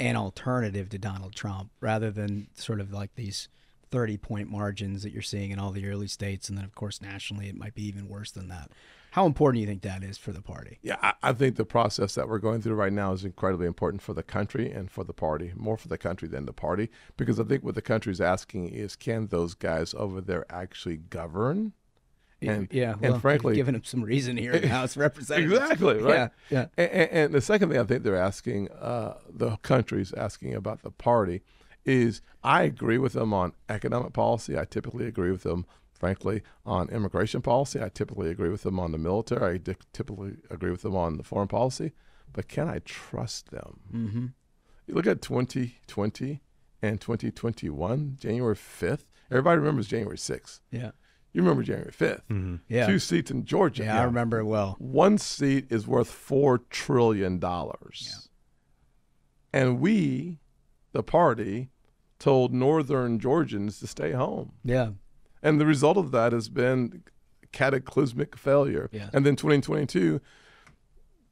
an alternative to Donald Trump, rather than sort of like these 30-point margins that you're seeing in all the early states, and then, of course, nationally, it might be even worse than that. How important do you think that is for the party? Yeah, I think the process that we're going through right now is incredibly important for the country and for the party, more for the country than the party, because I think what the country is asking is, can those guys over there actually govern And, yeah, and well, frankly, giving him some reason here in the House of Representatives. Exactly, right? Yeah. And the second thing I think they're asking, the country's asking about the party, is I agree with them on economic policy. I typically agree with them, frankly, on immigration policy. I typically agree with them on the military. I typically agree with them on the foreign policy. But can I trust them? Mm-hmm. You look at 2020 and 2021, January 5th. Everybody remembers January 6th. Yeah. You remember January 5th. Mm-hmm. Yeah. 2 seats in Georgia. Yeah, I remember it well. 1 seat is worth $4 trillion. And we, the party, told northern Georgians to stay home. Yeah. And the result of that has been cataclysmic failure. Yeah. And then 2022,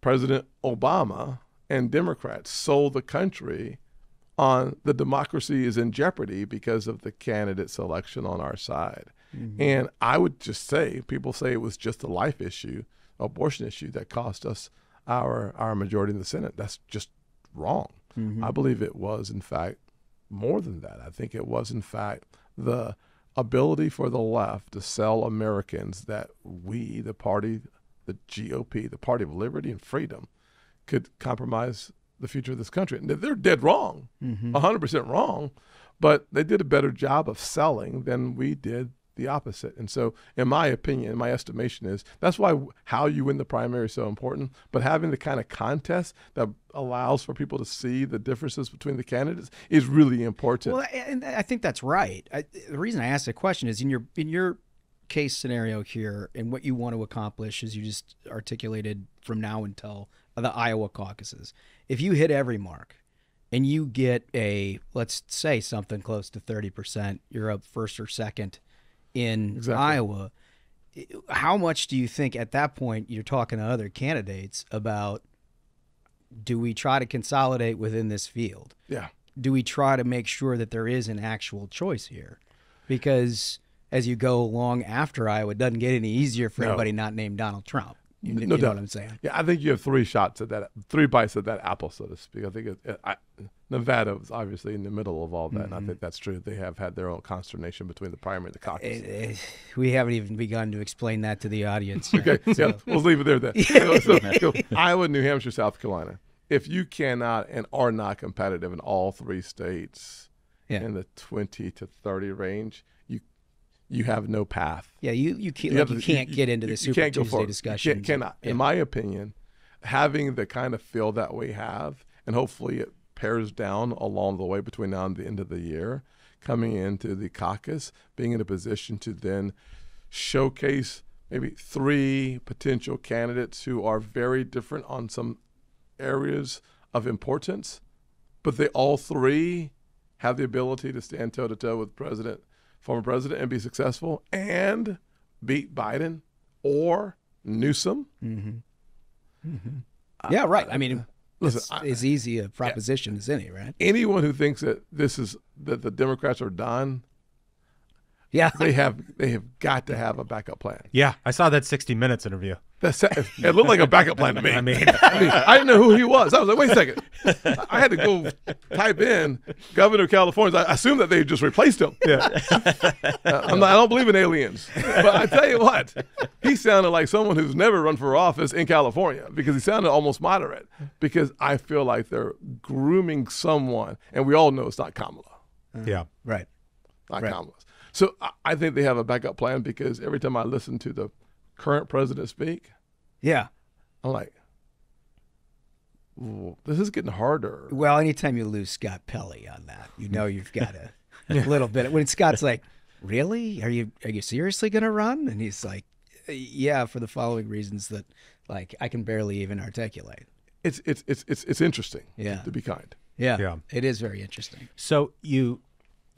President Obama and Democrats sold the country on the democracy is in jeopardy because of the candidate selection on our side. Mm-hmm. And I would just say, people say it was just a life issue, abortion issue that cost us our majority in the Senate. That's just wrong. Mm-hmm. I believe it was, in fact, more than that. I think it was, in fact, the ability for the left to sell Americans that we, the party, the GOP, the party of liberty and freedom, could compromise the future of this country. And they're dead wrong, 100% wrong, but they did a better job of selling than we did the opposite. And so, in my opinion, my estimation is that's why how you win the primary is so important. But having the kind of contest that allows for people to see the differences between the candidates is really important. Well, and I think that's right. The reason I asked the question is in your case scenario here, and what you want to accomplish, as you just articulated from now until the Iowa caucuses. If you hit every mark and you get let's say something close to 30%, you're up first or second in Iowa. How much do you think at that point you're talking to other candidates about, do we try to consolidate within this field? Yeah. Do we try to make sure that there is an actual choice here? Because as you go along after Iowa, it doesn't get any easier for anybody not named Donald Trump. You know what I'm saying? Yeah, I think you have 3 shots at that, 3 bites at that apple, so to speak. I think Nevada was obviously in the middle of all that, and I think that's true. They have had their own consternation between the primary and the caucus. We haven't even begun to explain that to the audience. Okay, yeah, we'll leave it there then. So Iowa, New Hampshire, South Carolina. If you cannot and are not competitive in all 3 states in the 20 to 30 range, you have no path. Yeah, you can't get into the Super Tuesday discussion. You cannot. In my opinion, having the kind of field that we have, and hopefully it pares down along the way between now and the end of the year, coming into the caucus, being in a position to then showcase maybe 3 potential candidates who are very different on some areas of importance, but they all 3 have the ability to stand toe-to-toe with former president and be successful and beat Biden or Newsom. Yeah, right. I mean, listen, it's as easy a proposition as any, right? Anyone who thinks that that the Democrats are done, they have got to have a backup plan. Yeah, I saw that 60 Minutes interview. It looked like a backup plan to me. I didn't know who he was. I was like, wait a second. I had to go type in Governor of California. I assumed that they just replaced him. Yeah. I don't believe in aliens. But I tell you what, he sounded like someone who's never run for office in California, because he sounded almost moderate, because I feel like they're grooming someone, and we all know it's not Kamala. Yeah. Right. Not Kamala. So I think they have a backup plan, because every time I listen to the current president speak, I'm like, this is getting harder. Well, anytime you lose Scott Pelley on that, you know you've got a little bit. When Scott's like, really? Are you seriously going to run? And he's like, yeah, for the following reasons that, like, I can barely even articulate. It's interesting. To be kind. Yeah. It is very interesting. So you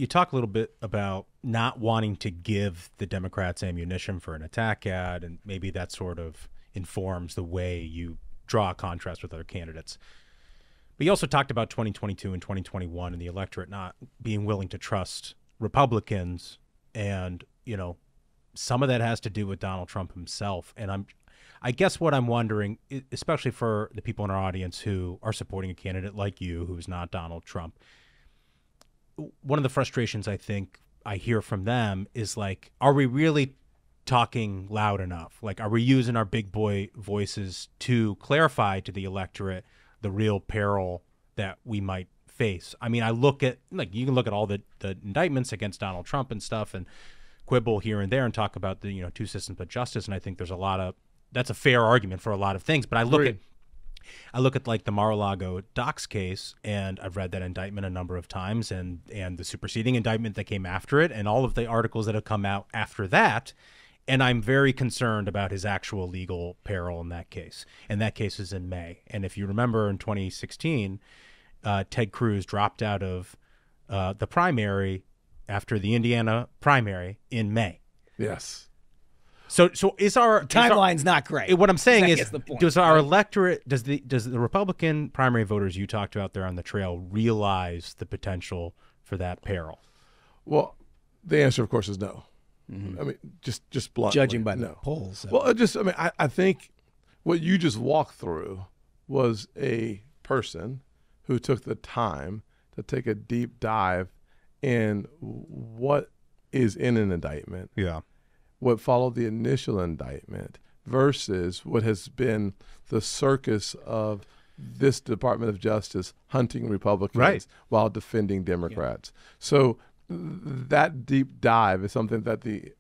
talk a little bit about not wanting to give the Democrats ammunition for an attack ad, and maybe that sort of informs the way you draw a contrast with other candidates. But you also talked about 2022 and 2021 and the electorate not being willing to trust Republicans, and some of that has to do with Donald Trump himself. And I guess what I'm wondering, especially for the people in our audience who are supporting a candidate like you who's not Donald Trump, one of the frustrations I think I hear from them is like, are we really talking loud enough? Like, are we using our big boy voices to clarify to the electorate the real peril that we might face? I mean, I look at, like, you can look at all the indictments against Donald Trump and stuff and quibble here and there and talk about the, two systems of justice. And I think there's that's a fair argument for a lot of things. But I look at like the Mar-a-Lago docs case, and I've read that indictment a number of times, and the superseding indictment that came after it, and all of the articles that have come out after that, and I'm very concerned about his actual legal peril in that case. And that case is in May. And if you remember, in 2016, Ted Cruz dropped out of the primary after the Indiana primary in May. Yes. So is our timeline's not great? What I'm saying is, does our right? electorate, does the Republican primary voters you talked about there on the trail realize the potential for that peril? Well, the answer, of course, is no. I mean, just bluntly, judging by no. the polls. Well, I think what you just walked through was a person who took the time to take a deep dive in what is in an indictment. Yeah. What followed the initial indictment versus what has been the circus of this Department of Justice hunting Republicans while defending Democrats. Yeah. So that deep dive is something that the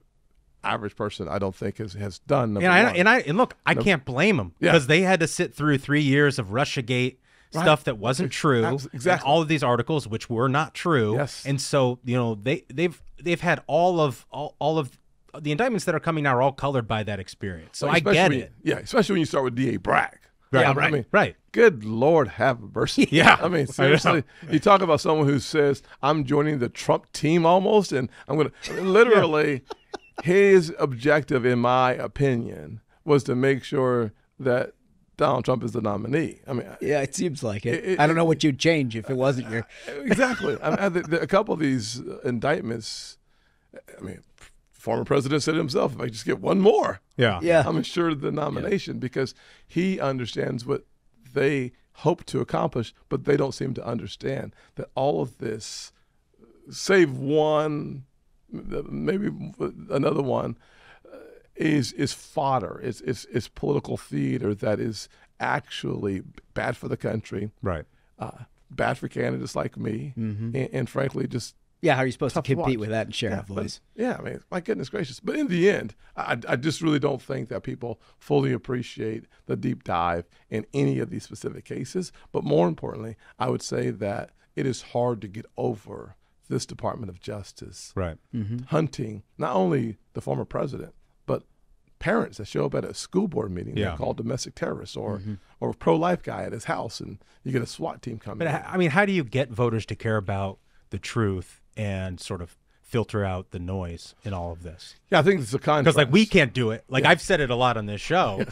average person, I don't think, has done. And look, I can't blame them because they had to sit through 3 years of Russiagate stuff that wasn't true. Exactly. All of these articles which were not true. Yes. And so, they've had all of the indictments that are coming now are all colored by that experience. So I get it. Yeah, especially when you start with D.A. Bragg. Right. Yeah, right. I mean, right. Good Lord, have mercy. Yeah. I mean, seriously, you talk about someone who says, I'm joining the Trump team almost, and I'm going to literally, his objective, in my opinion, was to make sure that Donald Trump is the nominee. I mean, yeah, it seems like it. I don't know what you'd change if it wasn't your. Exactly. I mean, a couple of these indictments, I mean, former president said himself, if I just get one more, I'm assured of the nomination because he understands what they hope to accomplish, but they don't seem to understand that all of this, save one, maybe another one, is fodder. It's political theater that is actually bad for the country, right? Bad for candidates like me, and frankly, just. Yeah, how are you supposed to compete with that and share a voice? I mean, my goodness gracious. But in the end, I just really don't think that people fully appreciate the deep dive in any of these specific cases. But more importantly, I would say that it is hard to get over this Department of Justice hunting not only the former president, but parents that show up at a school board meeting they're called domestic terrorists or a pro-life guy at his house, and you get a SWAT team coming in. I mean, how do you get voters to care about the truth and sort of filter out the noise in all of this? Yeah, I think it's a contrast. Because, like, we can't do it. Like, I've said it a lot on this show,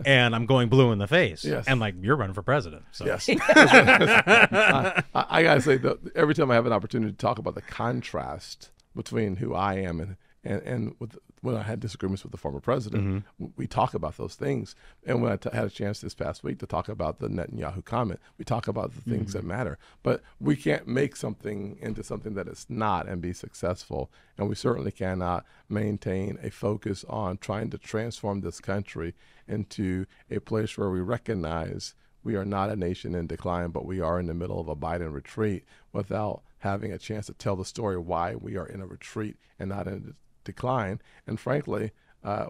and I'm going blue in the face. Yes. And, like, you're running for president. So. Yes. I got to say, every time I have an opportunity to talk about the contrast between who I am and when I had disagreements with the former president, we talk about those things. And when I had a chance this past week to talk about the Netanyahu comment, we talk about the things that matter. But we can't make something into something that it's not and be successful. And we certainly cannot maintain a focus on trying to transform this country into a place where we recognize we are not a nation in decline, but we are in the middle of a Biden retreat without having a chance to tell the story why we are in a retreat and not in a decline. And frankly,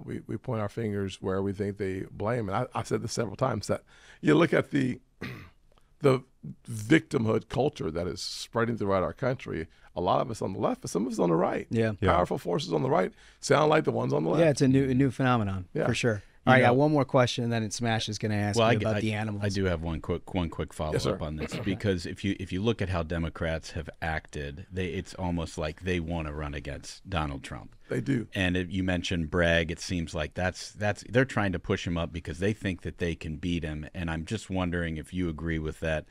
we point our fingers where we think they blame. And I've said this several times, that you look at the victimhood culture that is spreading throughout our country. A lot of us on the left, but some of us on the right. Powerful forces on the right sound like the ones on the left. Yeah, it's a new phenomenon for sure. All right, I got one more question, and then Smash is going to ask you about the animals. I do have one quick follow-up on this, because if you look at how Democrats have acted, it's almost like they want to run against Donald Trump. They do. And if you mentioned Bragg, it seems like that's they're trying to push him up because they think that they can beat him. And I'm just wondering if you agree with that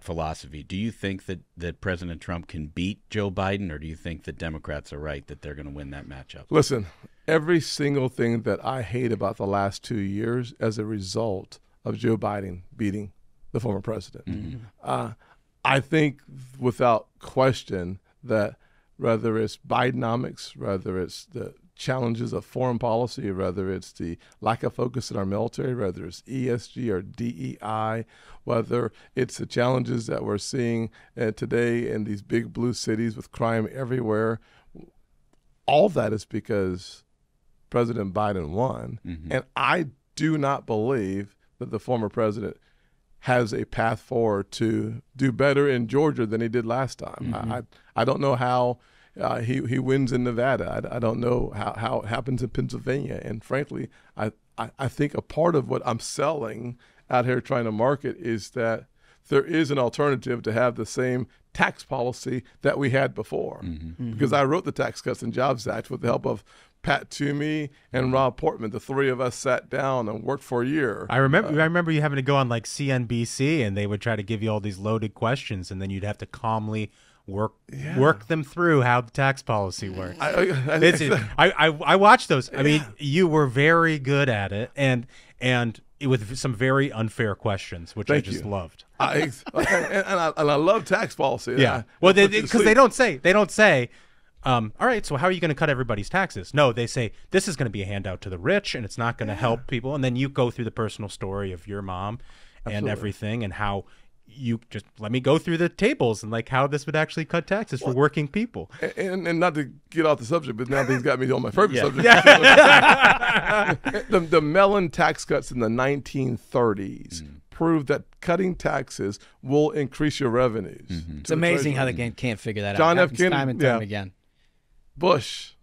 philosophy. Do you think that President Trump can beat Joe Biden, or do you think that Democrats are right that they're going to win that matchup? Listen, every single thing that I hate about the last 2 years as a result of Joe Biden beating the former president. I think without question that whether it's Bidenomics, whether it's the challenges of foreign policy, whether it's the lack of focus in our military, whether it's ESG or DEI, whether it's the challenges that we're seeing today in these big blue cities with crime everywhere. All that is because President Biden won. And I do not believe that the former president has a path forward to do better in Georgia than he did last time. I don't know how he wins in Nevada. I don't know how it happens in Pennsylvania. And frankly, I think a part of what I'm selling out here trying to market is that there is an alternative to have the same tax policy that we had before. Because I wrote the Tax Cuts and Jobs Act with the help of Pat Toomey and Rob Portman. The three of us sat down and worked for a year. I remember you having to go on like CNBC, and they would try to give you all these loaded questions, and then you'd have to calmly work them through how the tax policy works. I watched those. I mean, you were very good at it, and with some very unfair questions, which I just loved. And I love tax policy. Yeah. Well, because they don't say, all right, so how are you going to cut everybody's taxes? No, they say this is going to be a handout to the rich, and it's not going to help people. And then you go through the personal story of your mom and everything, and how you just let me go through the tables and like how this would actually cut taxes for working people. And not to get off the subject, but now that he's got me on my favorite subject. The Mellon tax cuts in the 1930s proved that cutting taxes will increase your revenues. It's amazing how they can't figure that John out. F. Kennedy, Time and time again. Bush,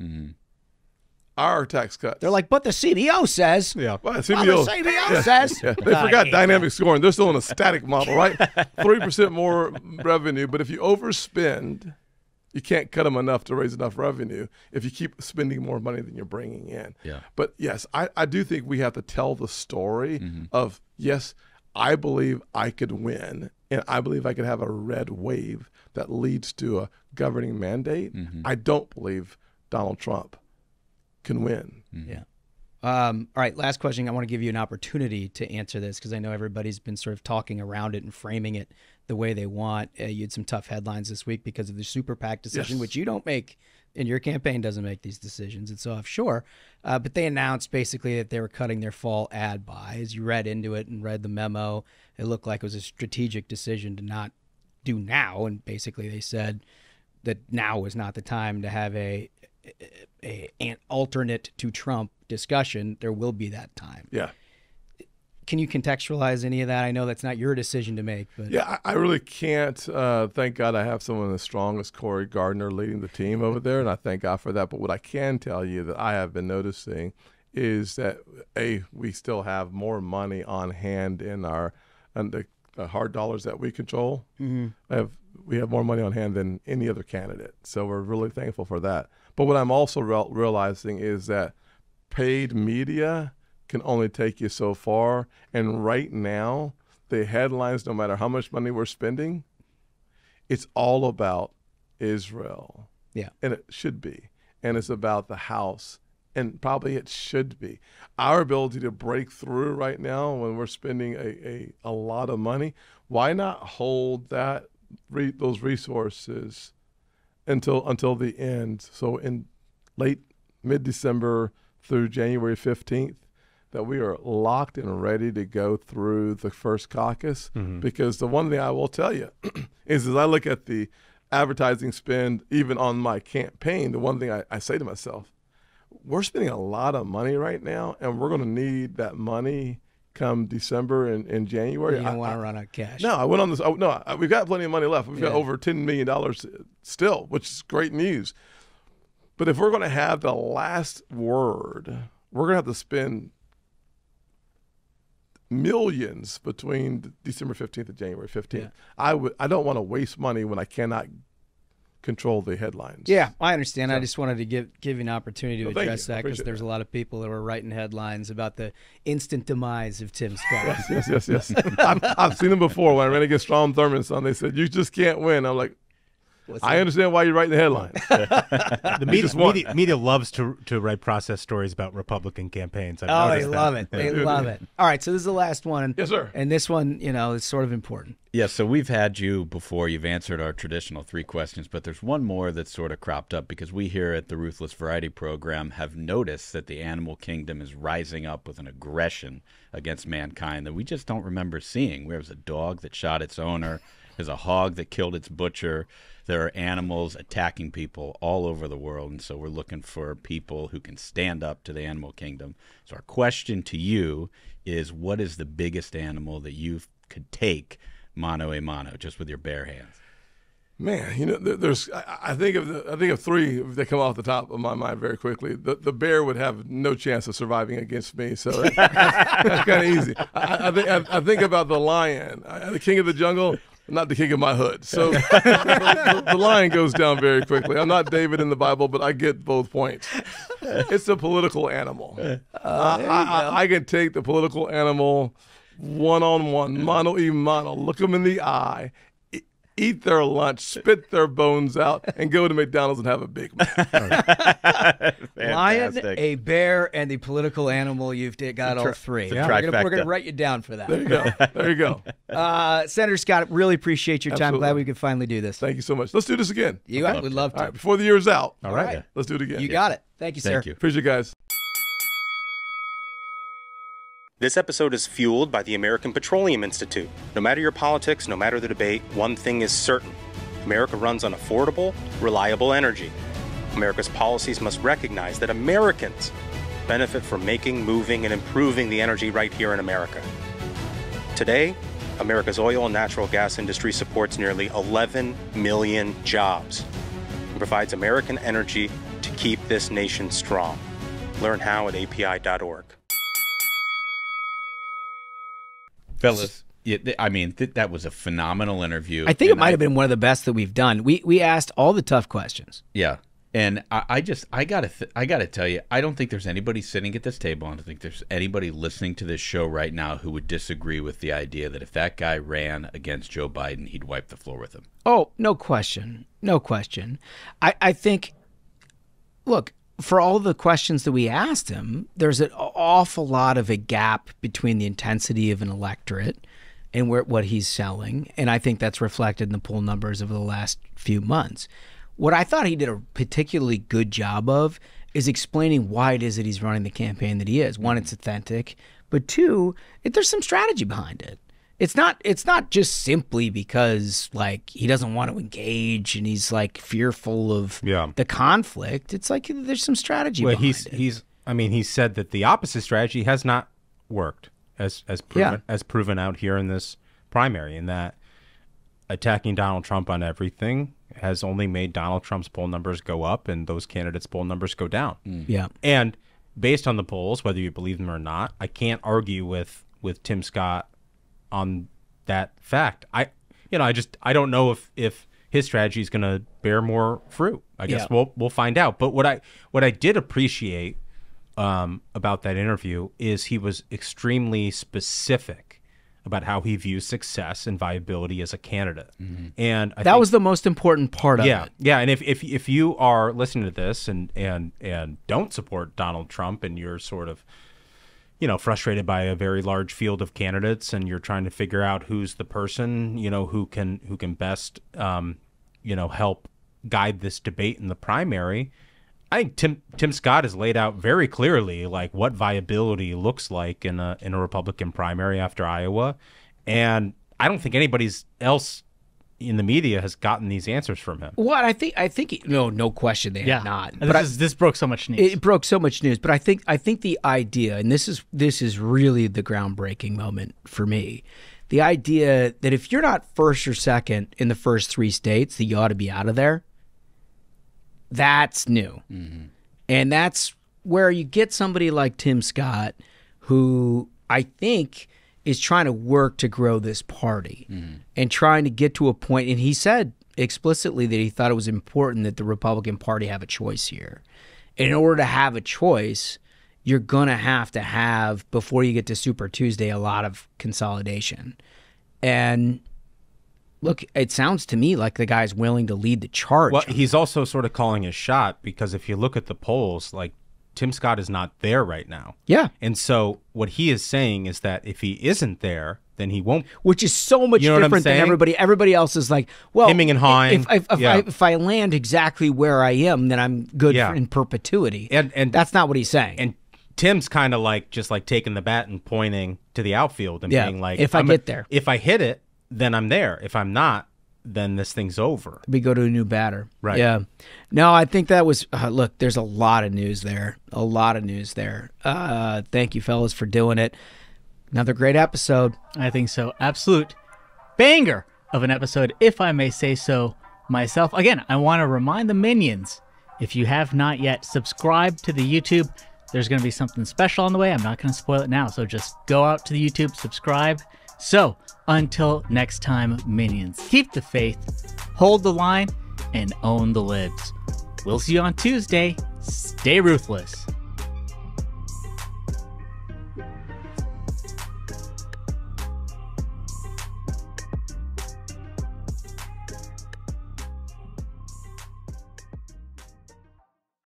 our tax cuts. They're like, but the CBO says. Well, the CBO says. They forgot dynamic scoring. They're still in a static model, right? 3% more revenue, but if you overspend, you can't cut them enough to raise enough revenue if you keep spending more money than you're bringing in. But yes, I do think we have to tell the story of, yes, I believe I could win, and I believe I could have a red wave that leads to a governing mandate. I don't believe Donald Trump can win. All right, last question. I want to give you an opportunity to answer this because I know everybody's been sort of talking around it and framing it the way they want. You had some tough headlines this week because of the super PAC decision, which you don't make, and your campaign doesn't make these decisions. It's offshore. But they announced basically that they were cutting their fall ad buy. As you read into it and read the memo, it looked like it was a strategic decision to not do now. And basically they said that now was not the time to have an alternate to Trump discussion. There will be that time. Can you contextualize any of that? I know that's not your decision to make, but I really can't. Thank God I have someone as strong as Corey Gardner leading the team over there, and I thank God for that. But what I can tell you that I have been noticing is that we still have more money on hand in the hard dollars that we control. We have more money on hand than any other candidate, so we're really thankful for that. But what I'm also realizing is that paid media can only take you so far. And right now, the headlines, no matter how much money we're spending, it's all about Israel. And it should be. And it's about the House. And probably it should be. Our ability to break through right now when we're spending a lot of money, why not hold those resources until the end? So in mid-December through January 15th, that we are locked and ready to go through the first caucus. Because the one thing I will tell you is as I look at the advertising spend, even on my campaign, the one thing I say to myself, we're spending a lot of money right now, and we're going to need that money come December and January. You don't want to run out of cash. No, I went on this. We've got plenty of money left. We've got over $10 million still, which is great news. But if we're going to have the last word, we're going to have to spend millions between December 15th and January 15th. I don't want to waste money when I cannot control the headlines. I understand. I just wanted to give you an opportunity to address that because there's a lot of people that were writing headlines about the instant demise of Tim Scott. Yes. I've seen them before. When I ran against Strom Thurmond's son, they said, you just can't win. I'm like, I understand why you're writing the headlines. The media loves to write process stories about Republican campaigns. They love it. They love it. All right, so this is the last one. Yes, sir. And this one, is sort of important. Yeah, so we've had you before. You've answered our traditional 3 questions, but there's one more that's sort of cropped up because we here at the Ruthless Variety Program have noticed that the animal kingdom is rising up with an aggression against mankind that we just don't remember seeing. There was a dog that shot its owner. There's a hog that killed its butcher. There are animals attacking people all over the world, and so we're looking for people who can stand up to the animal kingdom. So our question to you is, what is the biggest animal that you could take mano a mano, just with your bare hands? Man, there's. I think of 3 that come off the top of my mind very quickly. The bear would have no chance of surviving against me, so that's kind of easy. I think about the lion, the king of the jungle, not the king of my hood. So the lion goes down very quickly. I'm not David in the Bible, but I get both points. It's a political animal. I can take the political animal one-on-one, mano a mano, look them in the eye, eat their lunch, spit their bones out, and go to McDonald's and have a Big Mac. Lion, a bear, and the political animal. You've got all 3. Yeah. We're going to write you down for that. There you go. There you go. Senator Scott, really appreciate your time. Absolutely. Glad we could finally do this. Thank you so much. Let's do this again. We'd love to. All right, before the year's out. All right. Let's do it again. You got it. Thank you, sir. Thank you. Appreciate you guys. This episode is fueled by the American Petroleum Institute. No matter your politics, no matter the debate, one thing is certain. America runs on affordable, reliable energy. America's policies must recognize that Americans benefit from making, moving, and improving the energy right here in America. Today, America's oil and natural gas industry supports nearly 11 million jobs and provides American energy to keep this nation strong. Learn how at api.org. Fellas, that was a phenomenal interview. I think it might have been one of the best that we've done. We asked all the tough questions. Yeah. And I gotta tell you, I don't think there's anybody sitting at this table, and I don't think there's anybody listening to this show right now who would disagree with the idea that if that guy ran against Joe Biden, he'd wipe the floor with him. Oh, no question. No question. I think, look, for all the questions that we asked him, there's an awful lot of a gap between the intensity of an electorate and what he's selling, and I think that's reflected in the poll numbers over the last few months. What I thought he did a particularly good job of is explaining why it is that he's running the campaign that he is. One, it's authentic, but 2, there's some strategy behind it. It's not just simply because he doesn't want to engage and he's fearful of the conflict. It's there's some strategy behind it. He said that the opposite strategy has not worked as proven out here in this primary, in that attacking Donald Trump on everything has only made Donald Trump's poll numbers go up and those candidates' poll numbers go down. Yeah. And based on the polls, whether you believe them or not, I can't argue with Tim Scott on that fact. I don't know if his strategy is going to bear more fruit. I guess we'll find out. But what I did appreciate about that interview is he was extremely specific about how he views success and viability as a candidate. Mm-hmm. And I think was the most important part of it. Yeah, and if you are listening to this and don't support Donald Trump, and you're sort of frustrated by a very large field of candidates, and you're trying to figure out who's the person who can best help guide this debate in the primary, I think Tim Scott has laid out very clearly what viability looks like in a Republican primary after Iowa, and I don't think anybody else in the media has gotten these answers from him. Well, I think no question they have not. But this broke so much news. It broke so much news, but I think the idea, and this is really the groundbreaking moment for me, the idea that if you're not first or second in the first 3 states, that you ought to be out of there. That's new. Mm-hmm. And that's where you get somebody like Tim Scott, who I think is trying to work to grow this party and trying to get to a point. And he said explicitly that he thought it was important that the Republican Party have a choice here. And in order to have a choice, you're going to have, before you get to Super Tuesday, a lot of consolidation. And look, it sounds to me like the guy's willing to lead the charge. Well, he's also sort of calling his shot, because if you look at the polls, like, Tim Scott is not there right now. Yeah. And so what he is saying is that if he isn't there, then he won't. Which is so much You know what I'm different than saying? everybody. Everybody else is like, well, Hemming and hawing. If I land exactly where I am, then I'm good in perpetuity. And that's not what he's saying. And Tim's kind of like just like taking the bat and pointing to the outfield and being like, if I get there. If I hit it, then I'm there. If I'm not, then this thing's over. We go to a new batter. Right. Yeah. No, I think that was, look, there's a lot of news there. A lot of news there. Thank you, fellas, for doing it. Another great episode. I think so. Absolute banger of an episode, if I may say so myself. Again, I want to remind the minions, if you have not yet subscribed to the YouTube, there's going to be something special on the way. I'm not going to spoil it now, so just go out to the YouTube, subscribe. So, until next time, minions, keep the faith, hold the line, and own the libs. We'll see you on Tuesday. Stay ruthless.